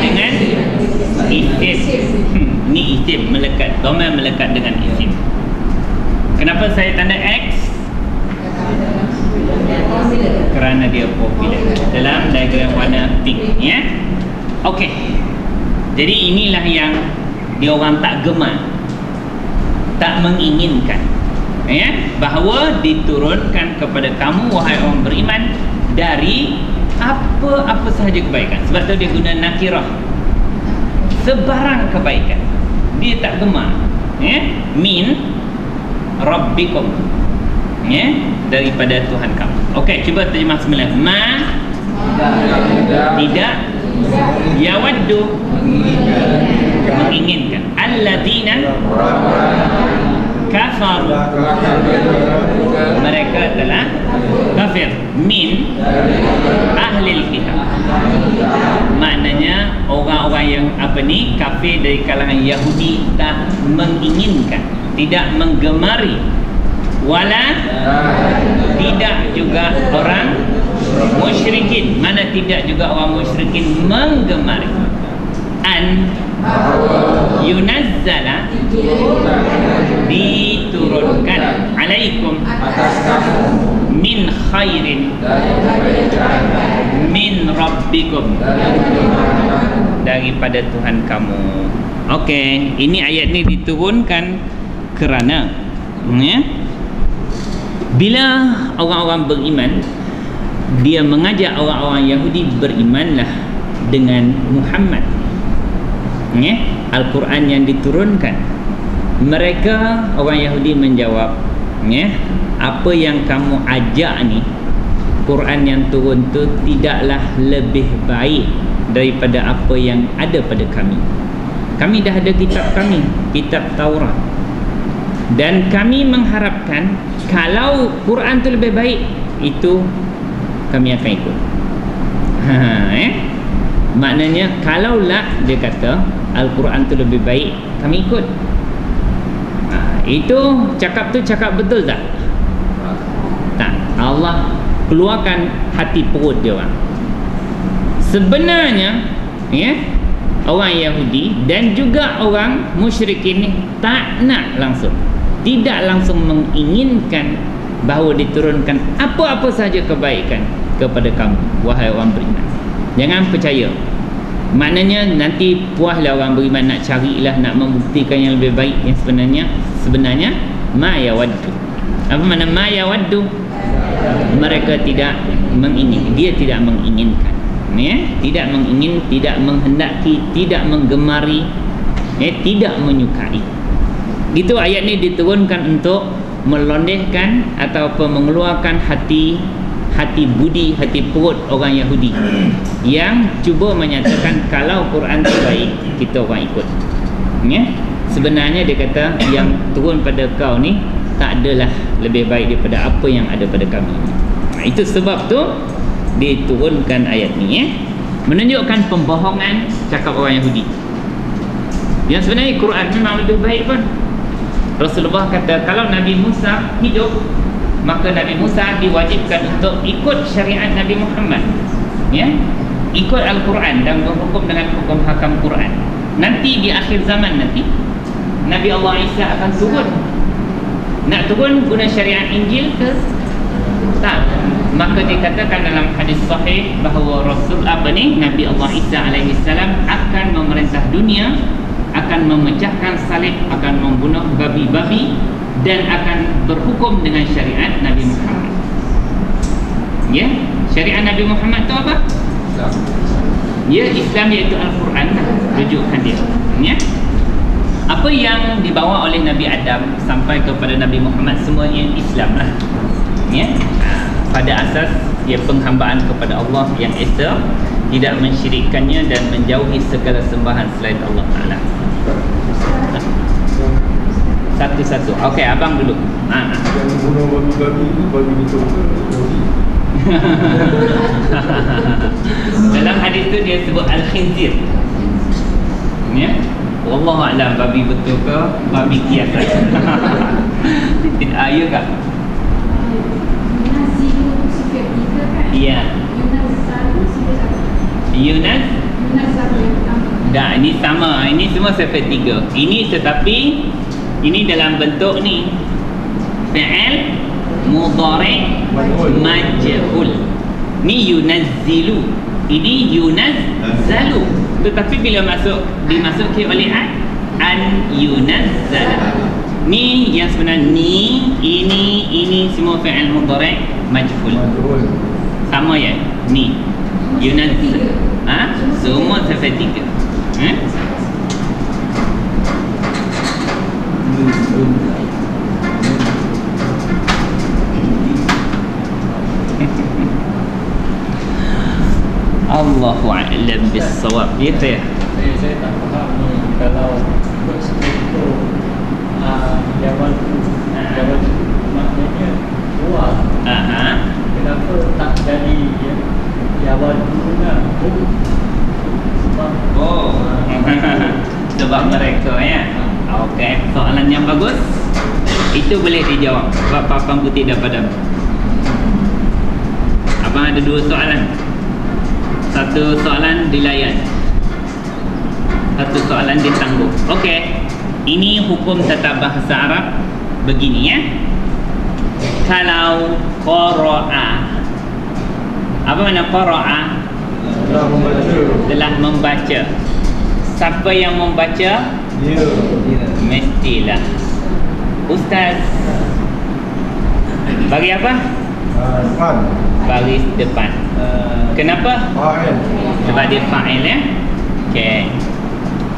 dengan isim. Ni isim melekat, dhamma melekat dengan isim. Kenapa saya tanda X? Kerana dia popular dalam diagram warna pink, ya. Okey. Jadi inilah yang dia orang tak gemar. tak menginginkan, ya, bahawa diturunkan kepada kamu wahai orang beriman dari apa-apa sahaja kebaikan. Sebab tu dia guna nakirah, sebarang kebaikan dia tak gemar, ya, min rabbikum, ya, daripada Tuhan kamu. Okey, cuba terjemah semula. Ma tidak yawaddu menginginkan alladzina kafar mereka adalah kafir min ahlil kitab, maknanya orang-orang yang kafir dari kalangan Yahudi tak menginginkan, tidak menggemari, wala tidak juga orang musyrikin, mana tidak juga orang musyrikin menggemari, an yunazzala diturunkan alaikum min khairin min rabbikum daripada Tuhan kamu. Okey, ini ayat ni diturunkan kerana, ya, bila orang-orang beriman, dia mengajak orang-orang Yahudi berimanlah dengan Muhammad, ya, Al-Quran yang diturunkan. Mereka orang Yahudi menjawab, ya, apa yang kamu ajak ni, Quran yang turun tu tidaklah lebih baik daripada apa yang ada pada kami. Kami dah ada kitab kami, kitab Taurat, dan kami mengharapkan kalau Quran tu lebih baik, itu kami akan ikut. Maknanya kalaulah dia kata Al-Quran tu lebih baik, kami ikut. Itu cakap tu cakap betul tak? Tak. Allah keluarkan hati perut dia orang. Sebenarnya, ya, orang Yahudi dan juga orang musyrikin ni tak nak langsung, tidak langsung menginginkan bahawa diturunkan apa-apa sahaja kebaikan kepada kamu wahai orang beriman. Jangan percaya. Maknanya nanti puaslah orang beriman nak carilah, nak membuktikan yang lebih baik, yang sebenarnya ma yawaddu. Apa makna ma yawaddu? Mereka tidak menginginkan, dia tidak menginginkan, ya, tidak mengingin, tidak menghendaki, tidak menggemari, ya, tidak menyukai. Itu ayat ni diturunkan untuk melondehkan ataupun mengeluarkan hati budi, hati perut orang Yahudi yang cuba menyatakan kalau Quran tu baik, kita orang ikut, ya. Sebenarnya dia kata yang turun pada kau ni tak adalah lebih baik daripada apa yang ada pada kami. Itu sebab tu diturunkan ayat ni, ya, menunjukkan pembohongan cakap orang Yahudi. Yang sebenarnya Quran memang lebih baik pun. Rasulullah kata kalau Nabi Musa hidup, maka Nabi Musa diwajibkan untuk ikut syariat Nabi Muhammad, ya, ikut Al-Quran dan berhukum dengan hukum hakam Quran. Nanti di akhir zaman nanti Nabi Allah Isa akan turun. Nak turun guna syariat Injil ke? Tak. Maka dikatakan dalam hadis sahih bahawa Nabi Allah Isa alaihi salam akan memerintah dunia, akan memecahkan salib, akan membunuh babi-babi, dan akan berhukum dengan syariat Nabi Muhammad. Ya, syariat Nabi Muhammad tu apa? Islam. Ya, Islam iaitu Al-Quran, rujukan dia. Ya. Apa yang dibawa oleh Nabi Adam sampai kepada Nabi Muhammad semuanya Islam lah. Ya. Pada asas ia penghambaan kepada Allah yang esa, tidak mensyirikkannya dan menjauhi segala sembahan selain Allah Ta'ala. Satu-satu. Okey, abang dulu. Yang bunuh babi-babi itu babi betul ke? Dalam hadis tu dia sebut al-khinzir. Ya. Wallahu a'lam babi betul ke babi kiasan. Tidak ya ke? Iya. Yunas. Dah, ini sama. Ini semua sifat 3. Ini tetapi ini dalam bentuk ni fi'il mudhari' majhul. Ni yunazzilu, ini yunazzalu. Tetapi bila dimasuki oleh an yunazzala, ni yang sebenarnya ni, ini semua fi'il mudhari' majhul. Sama ya? Ni. Yunazzilu. Semua sampai 3. Allahu a'lam bis-shawab. Ya saya. Saya tak faham ni kalau bersekutu jawab maknanya luar. Kenapa tak jadi jawab guna? Sebab mereka ya. Okey, soalan yang bagus. Itu boleh dijawab. Sebab papan putih dah padam. Abang ada 2 soalan. Satu soalan dilayan, satu soalan ditangguh. Okey, ini hukum tata bahasa Arab begini ya. Kalau qara'a, apa makna qara'a? Telah membaca. Siapa yang membaca? Dia. Mestilah Ustaz. Bagi apa? Depan. Baris depan. Kenapa? Fa'il. Sebab dia fa'il ya. Okey.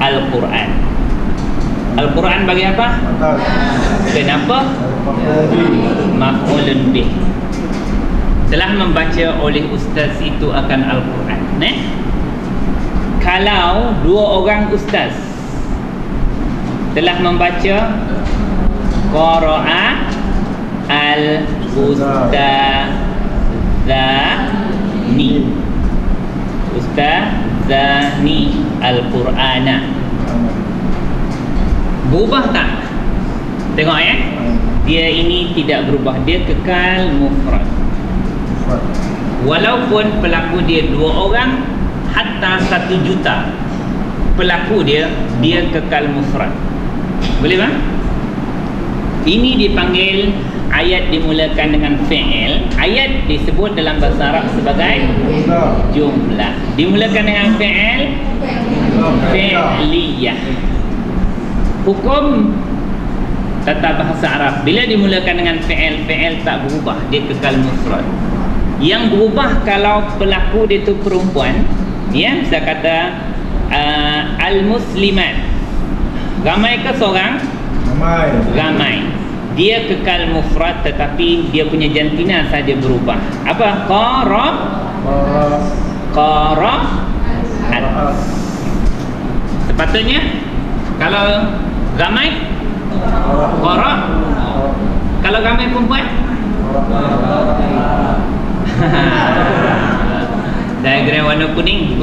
Al-Quran. Al-Quran bagi apa? Atas. Kenapa? Maf'ulun bih. Telah membaca oleh ustaz itu akan Al-Quran. Kalau 2 orang ustaz telah membaca qara'a Ustazani Al-Qur'ana. Berubah tak? Tengok ya. Dia ini tidak berubah. Dia kekal mufrad. Walaupun pelaku dia 2 orang, hatta 1 juta pelaku dia kekal mufrad. Boleh bang? Ini dipanggil ayat dimulakan dengan fi'il. Ayat disebut dalam bahasa Arab sebagai jumlah. Dimulakan dengan fi'il, fi'liyah. Hukum tata bahasa Arab, bila dimulakan dengan fi'il, fi'il tak berubah, dia kekal mufrad. Yang berubah kalau pelaku dia tu perempuan, ya, saya kata al-muslimat. Ramai ke seorang? Ramai. Dia kekal mufrad tetapi dia punya jantina saja berubah. Apa? Qara'at. Sepatutnya kalau ramai qara'. Kalau ramai perempuan diagram warna kuning.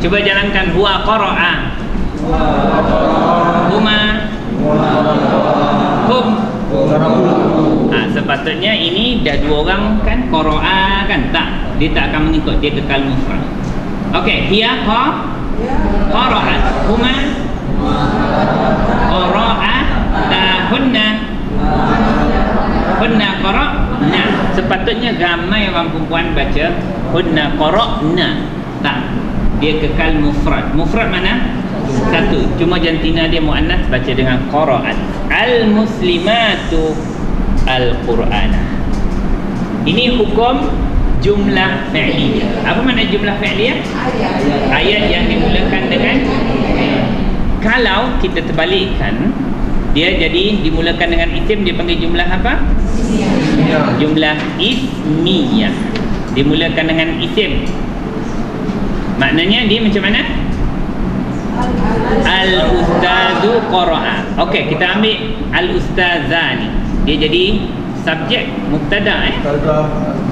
Cuba jalankan. Huwa qara'a. Huma. Hum. Sepatutnya ini dah 2 orang kan, qara'a kan, tak, dia tak akan mengikut, dia kekal mufrad. Okey, hiya qara'at. Huma qara'atahunna. Hunna qara'na. Sepatutnya ramai orang perempuan baca hunna qara'na. Tak, dia kekal mufrad. Mufrad mana? 1. Cuma jantina dia muannas, baca dengan qara'at. Al-muslimatu al-Qur'ana. Ini hukum jumlah fi'liyah. Apa makna jumlah fi'liyah? Ayat yang dimulakan dengan. Kalau kita terbalikkan, dia jadi dimulakan dengan isim, dia panggil jumlah apa? Jumlah ismiyah. Dimulakan dengan isim, maknanya dia macam mana? Al-ustazu qara'a. Okey, kita ambil al-ustazani. Dia jadi subjek mubtada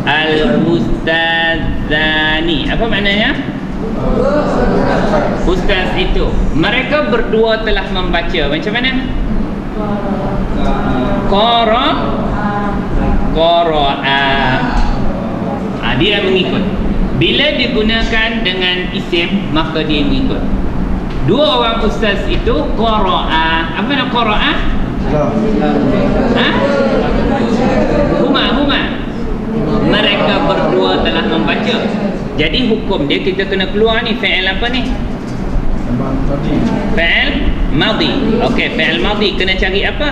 Al-ustazani. Apa maknanya? Ustaz itu. Mereka berdua telah membaca. Macam mana? Qara'a. Dia mengikut. Bila digunakan dengan isim, maka dia mengikut. 2 orang ustaz itu qara'a. Apa nak qara'a? Huma. Mereka berdua telah membaca. Jadi hukum dia kita kena keluar ni fi'il apa ni? Fi'il Madhi. Okey, fi'il madhi kena cari apa?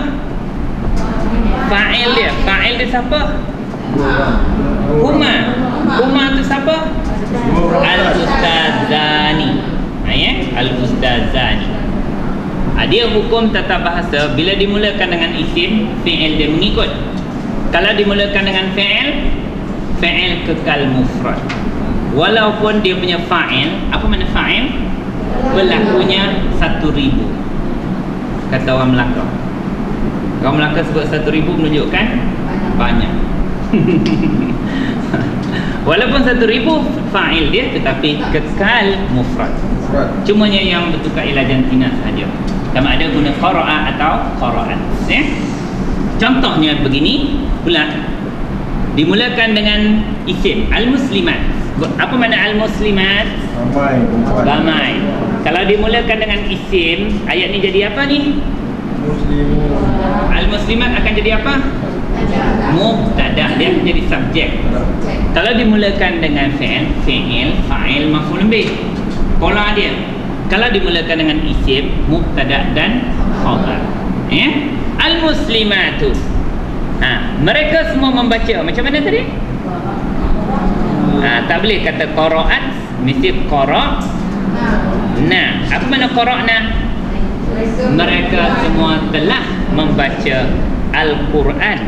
Fa'il dia. Fa'il dia siapa? Huma. Huma tu siapa? Al-Ustazani. Ya, Al-Ustazani. Dia hukum tata bahasa bila dimulakan dengan isim, fi'il dia mengikut. Kalau dimulakan dengan fi'il, fi'il kekal mufrad. Walaupun dia punya fa'il, apa makna fa'il? Berlakunya 1,000. Kata orang Melaka. Orang Melaka sebut 1,000 menunjukkan banyak. Walaupun 1,000 fa'il dia, tetapi kekal mufrad. Cumanya yang bertukar ialah jantina sahaja. Sama ada guna qara'a atau qara'at. Ya? Contohnya begini pula. Dimulakan dengan isim al-muslimat. Apa makna al-muslimat? Ramai. Kalau dimulakan dengan isim, ayat ni jadi apa ni? Al-muslimat akan jadi apa? Mubtada. Dia menjadi subjek. Kalau dimulakan dengan fi'il, fa'il, maf'ul bih. Pola dia. Kalau dimulakan dengan isim, mubtada dan khabar. Ya? Al-muslimatu. Mereka semua membaca. Macam mana tadi? Tak boleh kata qara'at, mesti qara'na. Apa makna qara'na? Mereka semua telah membaca Al-Quran.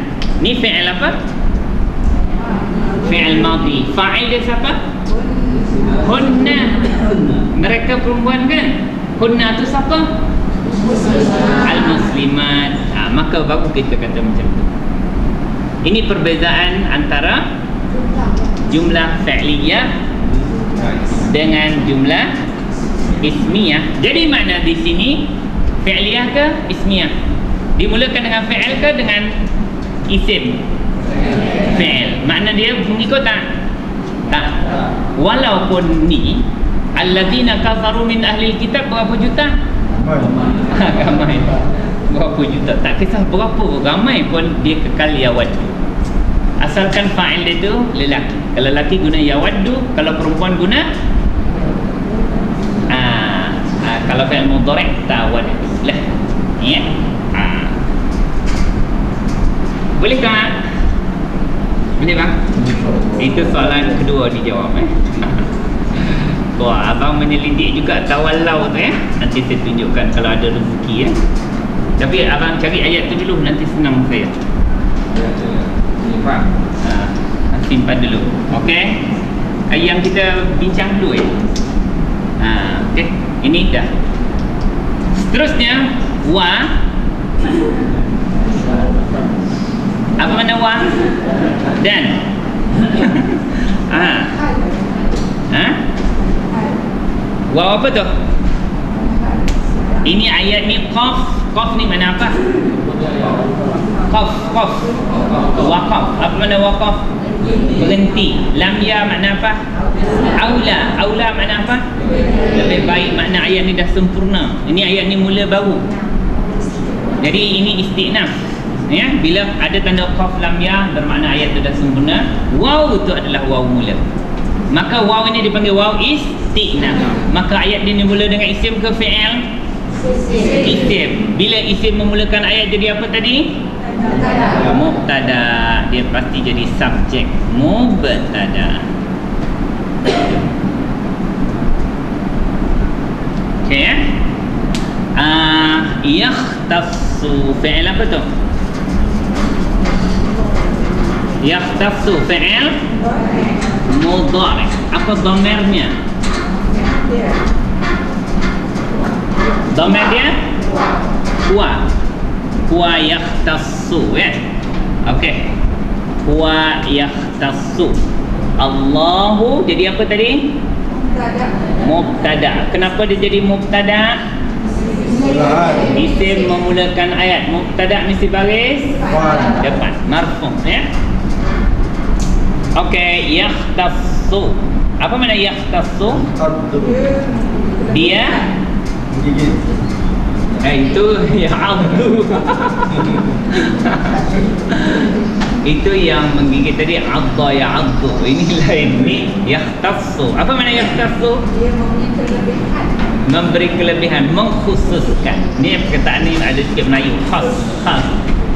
Ni fi'il apa? Fi'il madhi. Fa'il dia siapa? Hunna. Mereka perempuan kan? Hunna tu siapa? Al-muslimat. Maka baru kita kata macam tu. Ini perbezaan antara jumlah fi'liyah dengan jumlah ismiyah. Jadi makna di sini fi'liyah ke ismiyah? Dimulakan dengan fi'il ke dengan isim? Fi'il. Makna dia mengikut tak? Tak. Walaupun ni allazina kafaru min ahlil kitab berapa juta? Ramai. Berapa juta? Tak kisah berapa ramai pun dia kekal yawaddu. Asalkan fa'il dia tu lelaki. Kalau lelaki guna yawaddu, kalau perempuan guna kalau fi'il mudhari' tawaddu lah. Ya. Boleh tak? Boleh bang? Itu soalan kedua dijawab Wah, abang menyelidik juga tawallau tu ya. Nanti saya tunjukkan kalau ada rezeki ya. Tapi abang cari ayat tu dulu, nanti senang saya. Simpan dulu. Okey. Yang kita bincang dulu ya. Okey. Ini dah. Seterusnya wa. Apa makna wa? Dan. Wa apa tu? Ini ayat ni qaf. Qaf ni mana apa? Qaf. Waqaf. Apa makna waqaf? Berhenti. Lam ya makna apa? Aula. Aula makna apa? Lebih baik. Makna ayat ni dah sempurna. Ini ayat ni mula baru. Jadi ini istinaf. Ya, bila ada tanda qaf lam ya bermakna ayat itu dah sempurna. Waw itu adalah waw mula. Maka waw ini dipanggil waw istinaf. Maka ayat ini mula dengan isim ke fi'il? Isim. Bila isim memulakan ayat jadi apa tadi? Mubtada. Dia pasti jadi subjek. Mubtada. Okey ya? Yakhtassu. Fi'il apa tu? Yakhtassu fi'il mudhari'. Apa dhamirnya? Dhamir dia? Huwa yakhtassu ya. Okey. Huwa yakhtassu. Allahu jadi apa tadi? Mubtada. Kenapa dia jadi mubtada? Isim memulakan ayat. Mubtada mesti baris depan, marfu' ya. Okey, yakhtassu. Apa makna yakhtassu? Dia gigit. Itu ya'addu. Itu yang menggigit tadi, adda ya'addu. Ini lain, ni yakhtassu. Apa makna yakhtassu? Dia mempunyai kelebihan. Memberi kelebihan, mengkhususkan. Ni perkataan ni ada sikit Melayu, khas.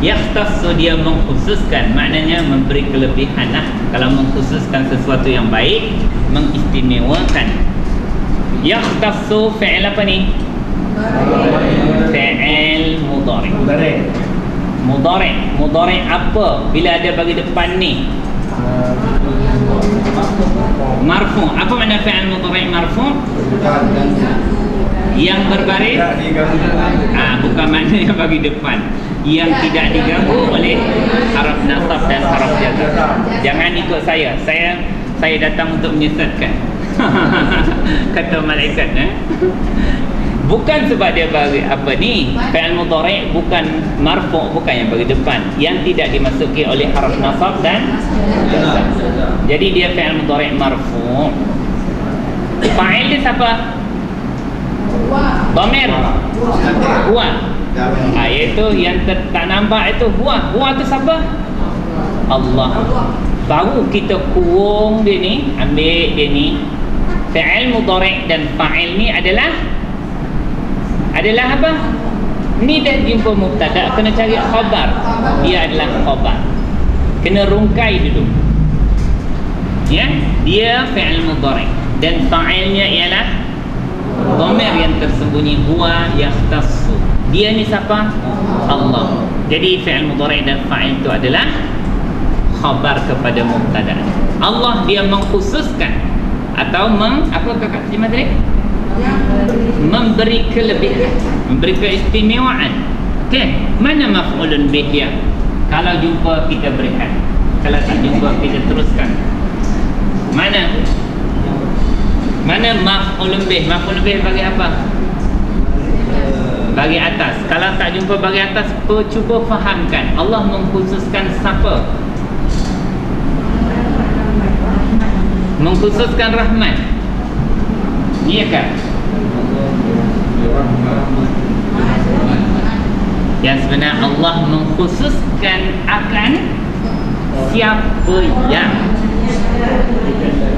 Yakhtassu, dia mengkhususkan, maknanya memberi kelebihan lah. Kalau mengkhususkan sesuatu yang baik, mengistimewakan. Yakhtassu fi'il apa ni? Fi'il mudhari'. Mudhari' apa? Bila ada bagi depan ni marfu'. Apa makna fi'il mudhari' marfu'? Yang berbaris, bukan makna yang bagi depan, yang tidak diganggu oleh haraf nasab dan haraf jaga. Jangan ikut saya datang untuk menyesatkan. Kata malaikat, bukan sebab dia bagi apa ni, fi'il mudhari' bukan marfu', bukan yang bagi depan, yang tidak dimasuki oleh haraf nasab dan jaza. Jadi dia fi'il mudhari' marfu'. Fa'il dia siapa? Dhamir huwa. Iaitu yang tak nampak itu huwa. Huwa tu siapa? Allah. Baru kita kurung dia ni, ambil dia ni, fi'il mudhari' dan fa'il ni adalah apa? Ni dah jumpa mubtada, kena cari khabar. Dia adalah khabar, kena rungkai dulu, ya. Dia fi'il mudhari' dan fa'ilnya ialah dhamir yang tersembunyi, huwa yakhtassu. Dia ni siapa? Allah. Jadi fi'il mudhari' dan fa'il itu adalah khabar kepada mubtada. Allah dia mengkhususkan atau apa kakak terjemah tadi? Memberi kelebihan, memberi keistimewaan. Okey, mana maf'ulun bih dia? Kalau jumpa kita berikan, kalau tak jumpa kita teruskan. Mana maf'ulun bih? Maf'ulun bih bagi apa? Bagi atas. Kalau tak jumpa bagi atas, cuba fahamkan. Allah mengkhususkan siapa? Mengkhususkan Rahman. Iya kan? Yang sebenarnya Allah mengkhususkan akan siapa yang,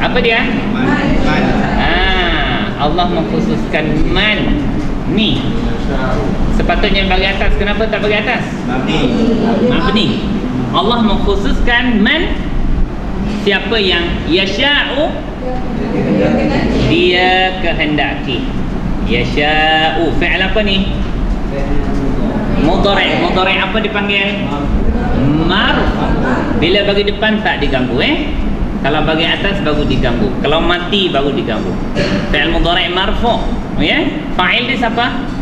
apa dia? Allah mengkhususkan man ni. Sepatutnya bagi atas. Kenapa tak bagi atas? Mabni. Allah mengkhususkan man, siapa yang yasha'u, dia kehendaki. Yasha'u fi'il apa ni? Mudhari'. Mudhari' apa dipanggil? Marfu'. Bila bagi depan tak diganggu, kalau bagi atas baru diganggu, kalau mati baru diganggu. Fi'il mudhari' marfu', ya. Fa'il dia siapa?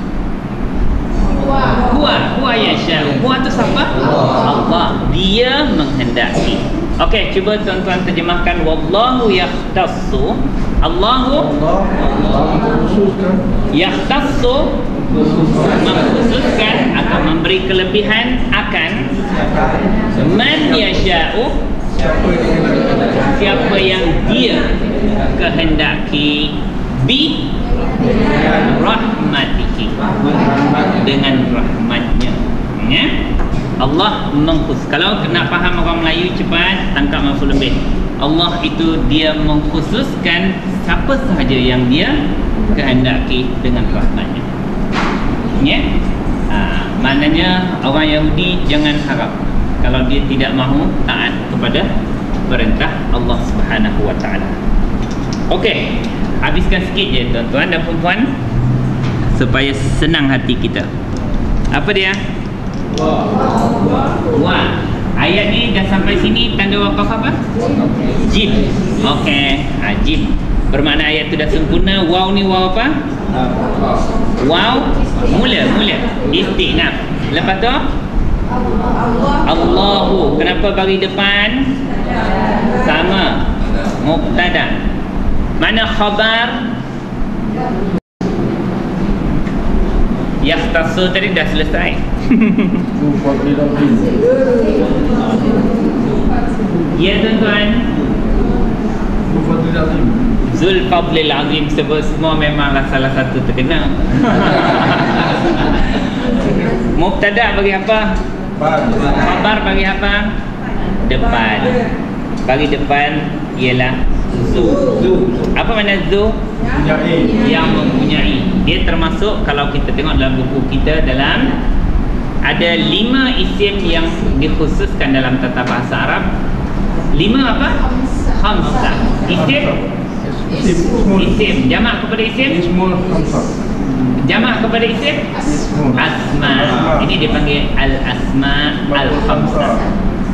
Huwa yasha'u. Huwa tu siapa? Allah. Dia menghendaki. Okey, cuba tuan-tuan terjemahkan. Wallahu yakhtassu. Allahu yakhtassu, mengkhususkan atau memberi kelebihan akan man yasha'u, siapa yang dia kehendaki, bi rahmatihi, dengan rahmatnya, ya. Allah mengkhusus. Kalau nak faham orang Melayu cepat tangkap maf'ul bih. Allah itu dia mengkhususkan siapa sahaja yang dia kehendaki dengan rahmatnya, ya. Maknanya orang Yahudi jangan harap kalau dia tidak mahu taat kepada perintah Allah Subhanahu wa taala. Okey, habiskan sikit je tuan-tuan dan puan-puan supaya senang hati kita. Apa dia? Wa. Ayat ni dah sampai sini, tanda wakaf apa? Jim. Okey, jim bermakna ayat tu dah sempurna. Waw ni waw apa? Waw mula istinaf. Lepas tu Allahu. Kenapa bagi depan? Sama, mubtada. Mana khabar? Yakhtassu tadi dah selesai. Ya tuan-tuan, Zulfadlil Azim sebut semua memanglah salah satu terkena. Mubtada bagi apa? Khabar bagi apa? Depan. Bagi depan ialah zu. Apa makna zu? Yang mempunyai. dia termasuk, kalau kita tengok dalam buku kita, dalam ada 5 isim yang dikhususkan dalam tata bahasa Arab. 5 apa? Khamsah. Isim jamak kepada isim, Ismul Khamsah. jamak kepada isim asma. Ini dipanggil al-asma al-khamsah.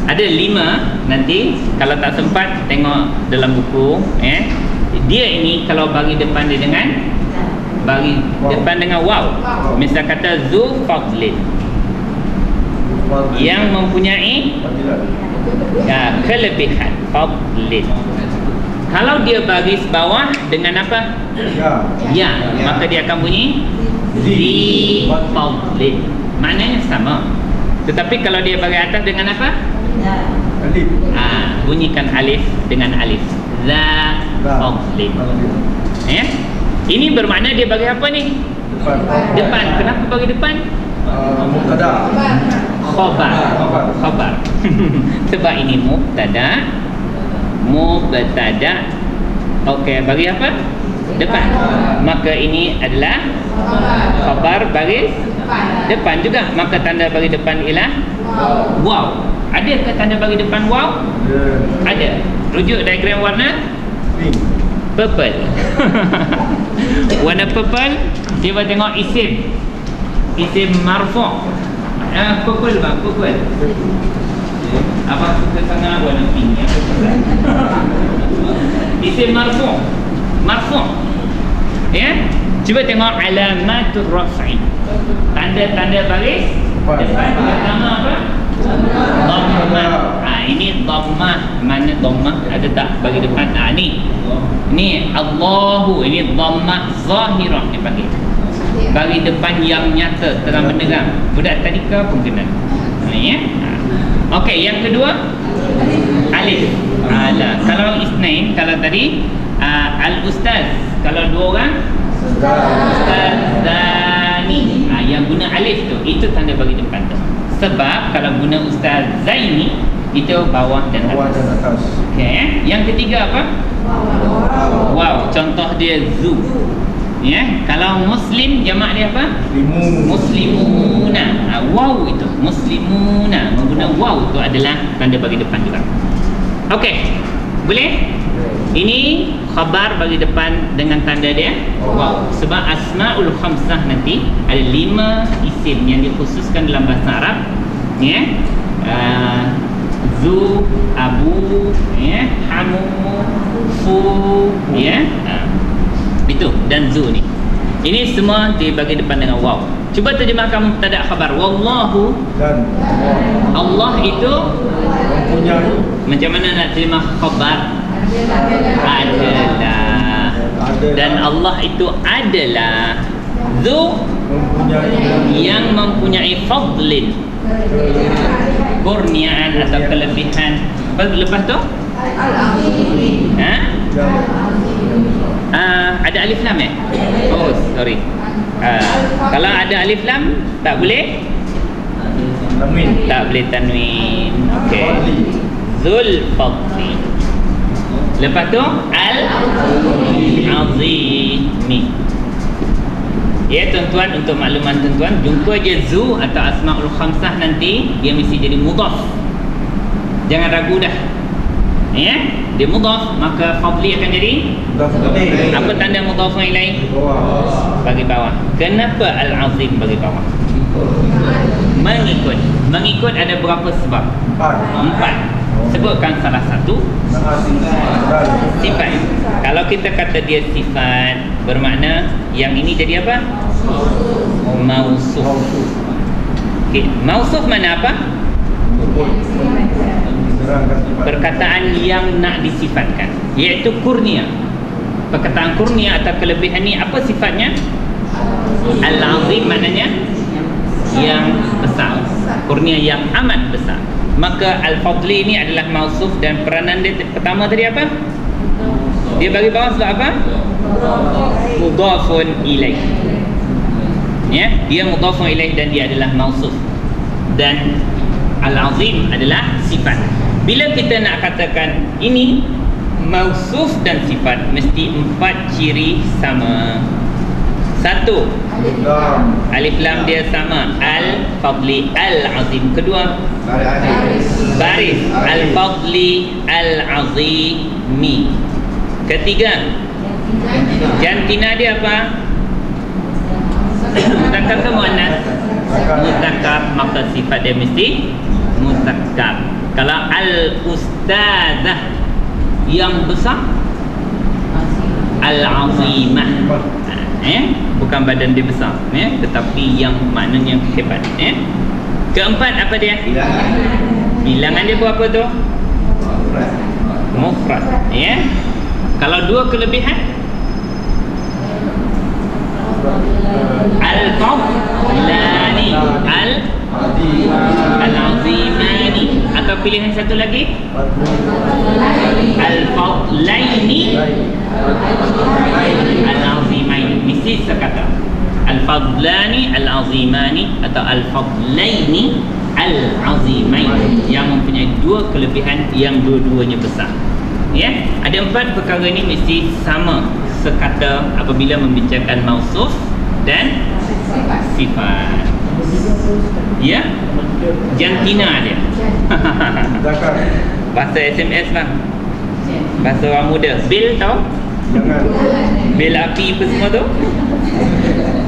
Ada 5. Nanti kalau tak sempat tengok dalam buku, dia ini kalau bagi depan dia dengan depan dengan waw. Misal kata zu fadlin, yang mempunyai kelebihan, fadlin. Kalau dia baris bawah dengan apa? Ya, maka dia akan bunyi zi fadlin. Maknanya sama. Tetapi kalau dia baris atas dengan apa? Alif. Bunyikan alif dengan alif. Za fadlin. Ini bermakna dia bagi apa ni? Depan. Kenapa bagi depan? Mubtada. Khabar. Sebab ini mubtada. Okey, bagi apa? Depan. Maka ini adalah khabar baris depan juga. Maka tanda bagi depan ialah waw. Adakah tanda bagi depan waw? Ada. Rujuk diagram warna purple. Warna purple. Cuba tengok isim marfu'. Purple bang, purple. Abang suka sangat warna pink ya. Isim marfu'. Ya. Cuba tengok alamatul raf'i. Tanda-tanda baris depan. Pertama apa? Dhammah. Ini dhammah. Mana dhammah? Ada tak bagi depan? Ni Allahu. Ini dhammah zahirah dipanggil. Bagi depan yang nyata, terang benderang. Budak tadika pun kena. Ya. Okey, yang kedua alif. Kalau isnain, kalau tadi al-ustaz, kalau 2 orang ustazani, yang guna alif tu, itu tanda bagi depan tu. Sebab kalau guna ustaz zaini, itu bawah dan atas. Okey, yang ketiga apa? Waw. Contoh dia zu. Ya, kalau muslim jamak dia apa? Muslimuna. Waw itu muslimuna, mengguna waw itu adalah tanda bagi depan juga. Okey, boleh? Ini khabar bagi depan dengan tanda dia waw. Sebab asmaul khamsah nanti ada 5 isim yang dikhususkan dalam bahasa Arab. Ya, zu, abu, ya, hamu, fu, ya. Itu dan zu ni. Ini semua dibagi depan dengan waw. Cuba terjemahkan mubtada khabar. Wallahu, Dan Allah itu mempunyai. Macam mana nak terjemah khabar? Adalah. Dan Allah itu adalah zu, yang mempunyai fadlin, kurniaan atau kelebihan. Lepas tu ada alif lam Oh sorry. Kalau ada alif lam tak boleh tanwin. Okey. Zul fadli. Lepas tu al-azimi. Ya tuan-tuan, untuk makluman tuan-tuan, jumpa je zu atau asmaul khamsah nanti dia mesti jadi mudhaf. Jangan ragu dah. Ya, dia mudhaf, maka fadli akan jadi apa tanda mudhafun ilaih? Bagi bawah. Kenapa al-azim bagi bawah? Mengikut ada berapa sebab? 4. Sebutkan salah satu sifat. Kalau kita kata dia sifat, bermakna yang ini jadi apa? Mausuf. Okey, mausuf mana apa? Perkataan yang nak disifatkan, iaitu kurnia. Perkataan kurnia atau kelebihan ni apa sifatnya? Al-azim maknanya yang besar, kurnia yang amat besar. Maka al-fadli ini adalah mausuf dan peranan dia pertama tadi apa? Dia bagi bawah sebab apa? Mudhafun ilaih. Ya, dia mudhafun ilaih dan dia adalah mausuf. Dan al-azim adalah sifat. Bila kita nak katakan ini mausuf dan sifat, mesti 4 ciri sama. Satu, Lam. alif lam dia sama. Al-Fadli Al-Azim. Kedua, baris Al-Fadli Al-Azimi. Ketiga, jantina dia apa? Muzakkar ke muannas? Muzakkar, maka sifat dia mesti muzakkar. Kalau al-ustazah yang besar, al-azimah. Bukan badan dia besar, tetapi yang maknanya hebat. Keempat, apa dia? Bilangan dia berapa tu? Mufrad. Kalau dua kelebihan, al-fadlani, al-azimani. Atau pilihan satu lagi, al-fadlaini, al-azimaini. Mesti sekata al-fadlani, al-azimani atau al-fadlaini, al-azimaini, yang mempunyai dua kelebihan yang dua-duanya besar. Ada empat perkara ini mesti sama sekata apabila membicarakan mausuf dan sifat. Jantina dia. Zakar. Bahasa SMS bang, bahasa orang muda. Bil tau? Jangan. Bil api apa semua tu?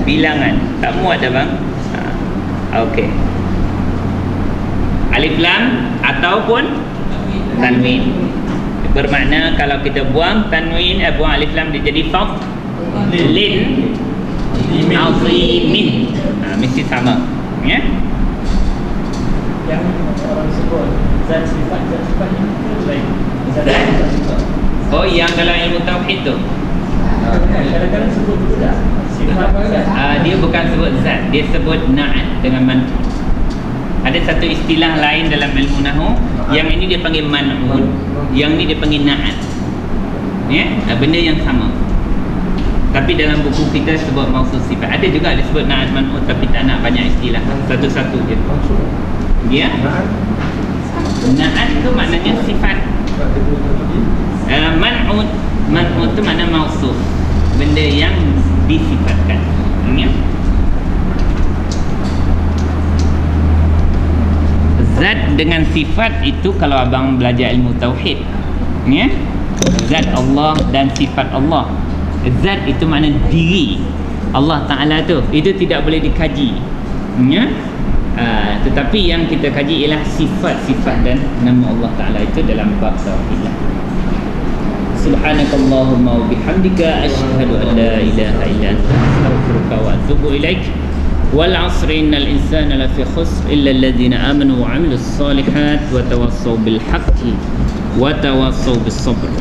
Bilangan. Tak muat dah bang. Okey. Alif lam ataupun tanwin. Bermakna kalau kita buang tanwin, buang alif lam, dia jadi fadlin azimin. Mesti sama. Yang orang sebut zat sifat ini lain. Zat sifat. Oh, yang dalam ilmu tauhid tu. Kadang-kadang sebut juga sifat zat. Dia bukan sebut zat, dia sebut na'at dengan man'ut. Ada satu istilah lain dalam ilmu nahwu, yang ini dia panggil man'ut, yang ni dia panggil na'at. Benda yang sama. Tapi dalam buku kita sebut mausuf sifat. Ada juga dia sebut na'at, man'ut, tapi tak nak banyak istilah. Satu-satu je. Na'at tu maknanya sifat. Man'ut tu makna mausuf, benda yang disifatkan. Zat dengan sifat itu kalau abang belajar ilmu tauhid, zat Allah dan sifat Allah. Zat itu makna diri Allah Ta'ala tu, itu tidak boleh dikaji. Tetapi yang kita kaji ialah sifat-sifat dan nama Allah Ta'ala itu dalam bab tauhid. Subhanakallahumma wa bihamdika asyhadu an la ilaha illa anta astaghfiruka wa atubu ilaik. Wal 'asri innal insana lafi khusr illa alladhina amanu wa 'amilus solihat wa tawassaw bil haqqi wa tawassaw bis sabr.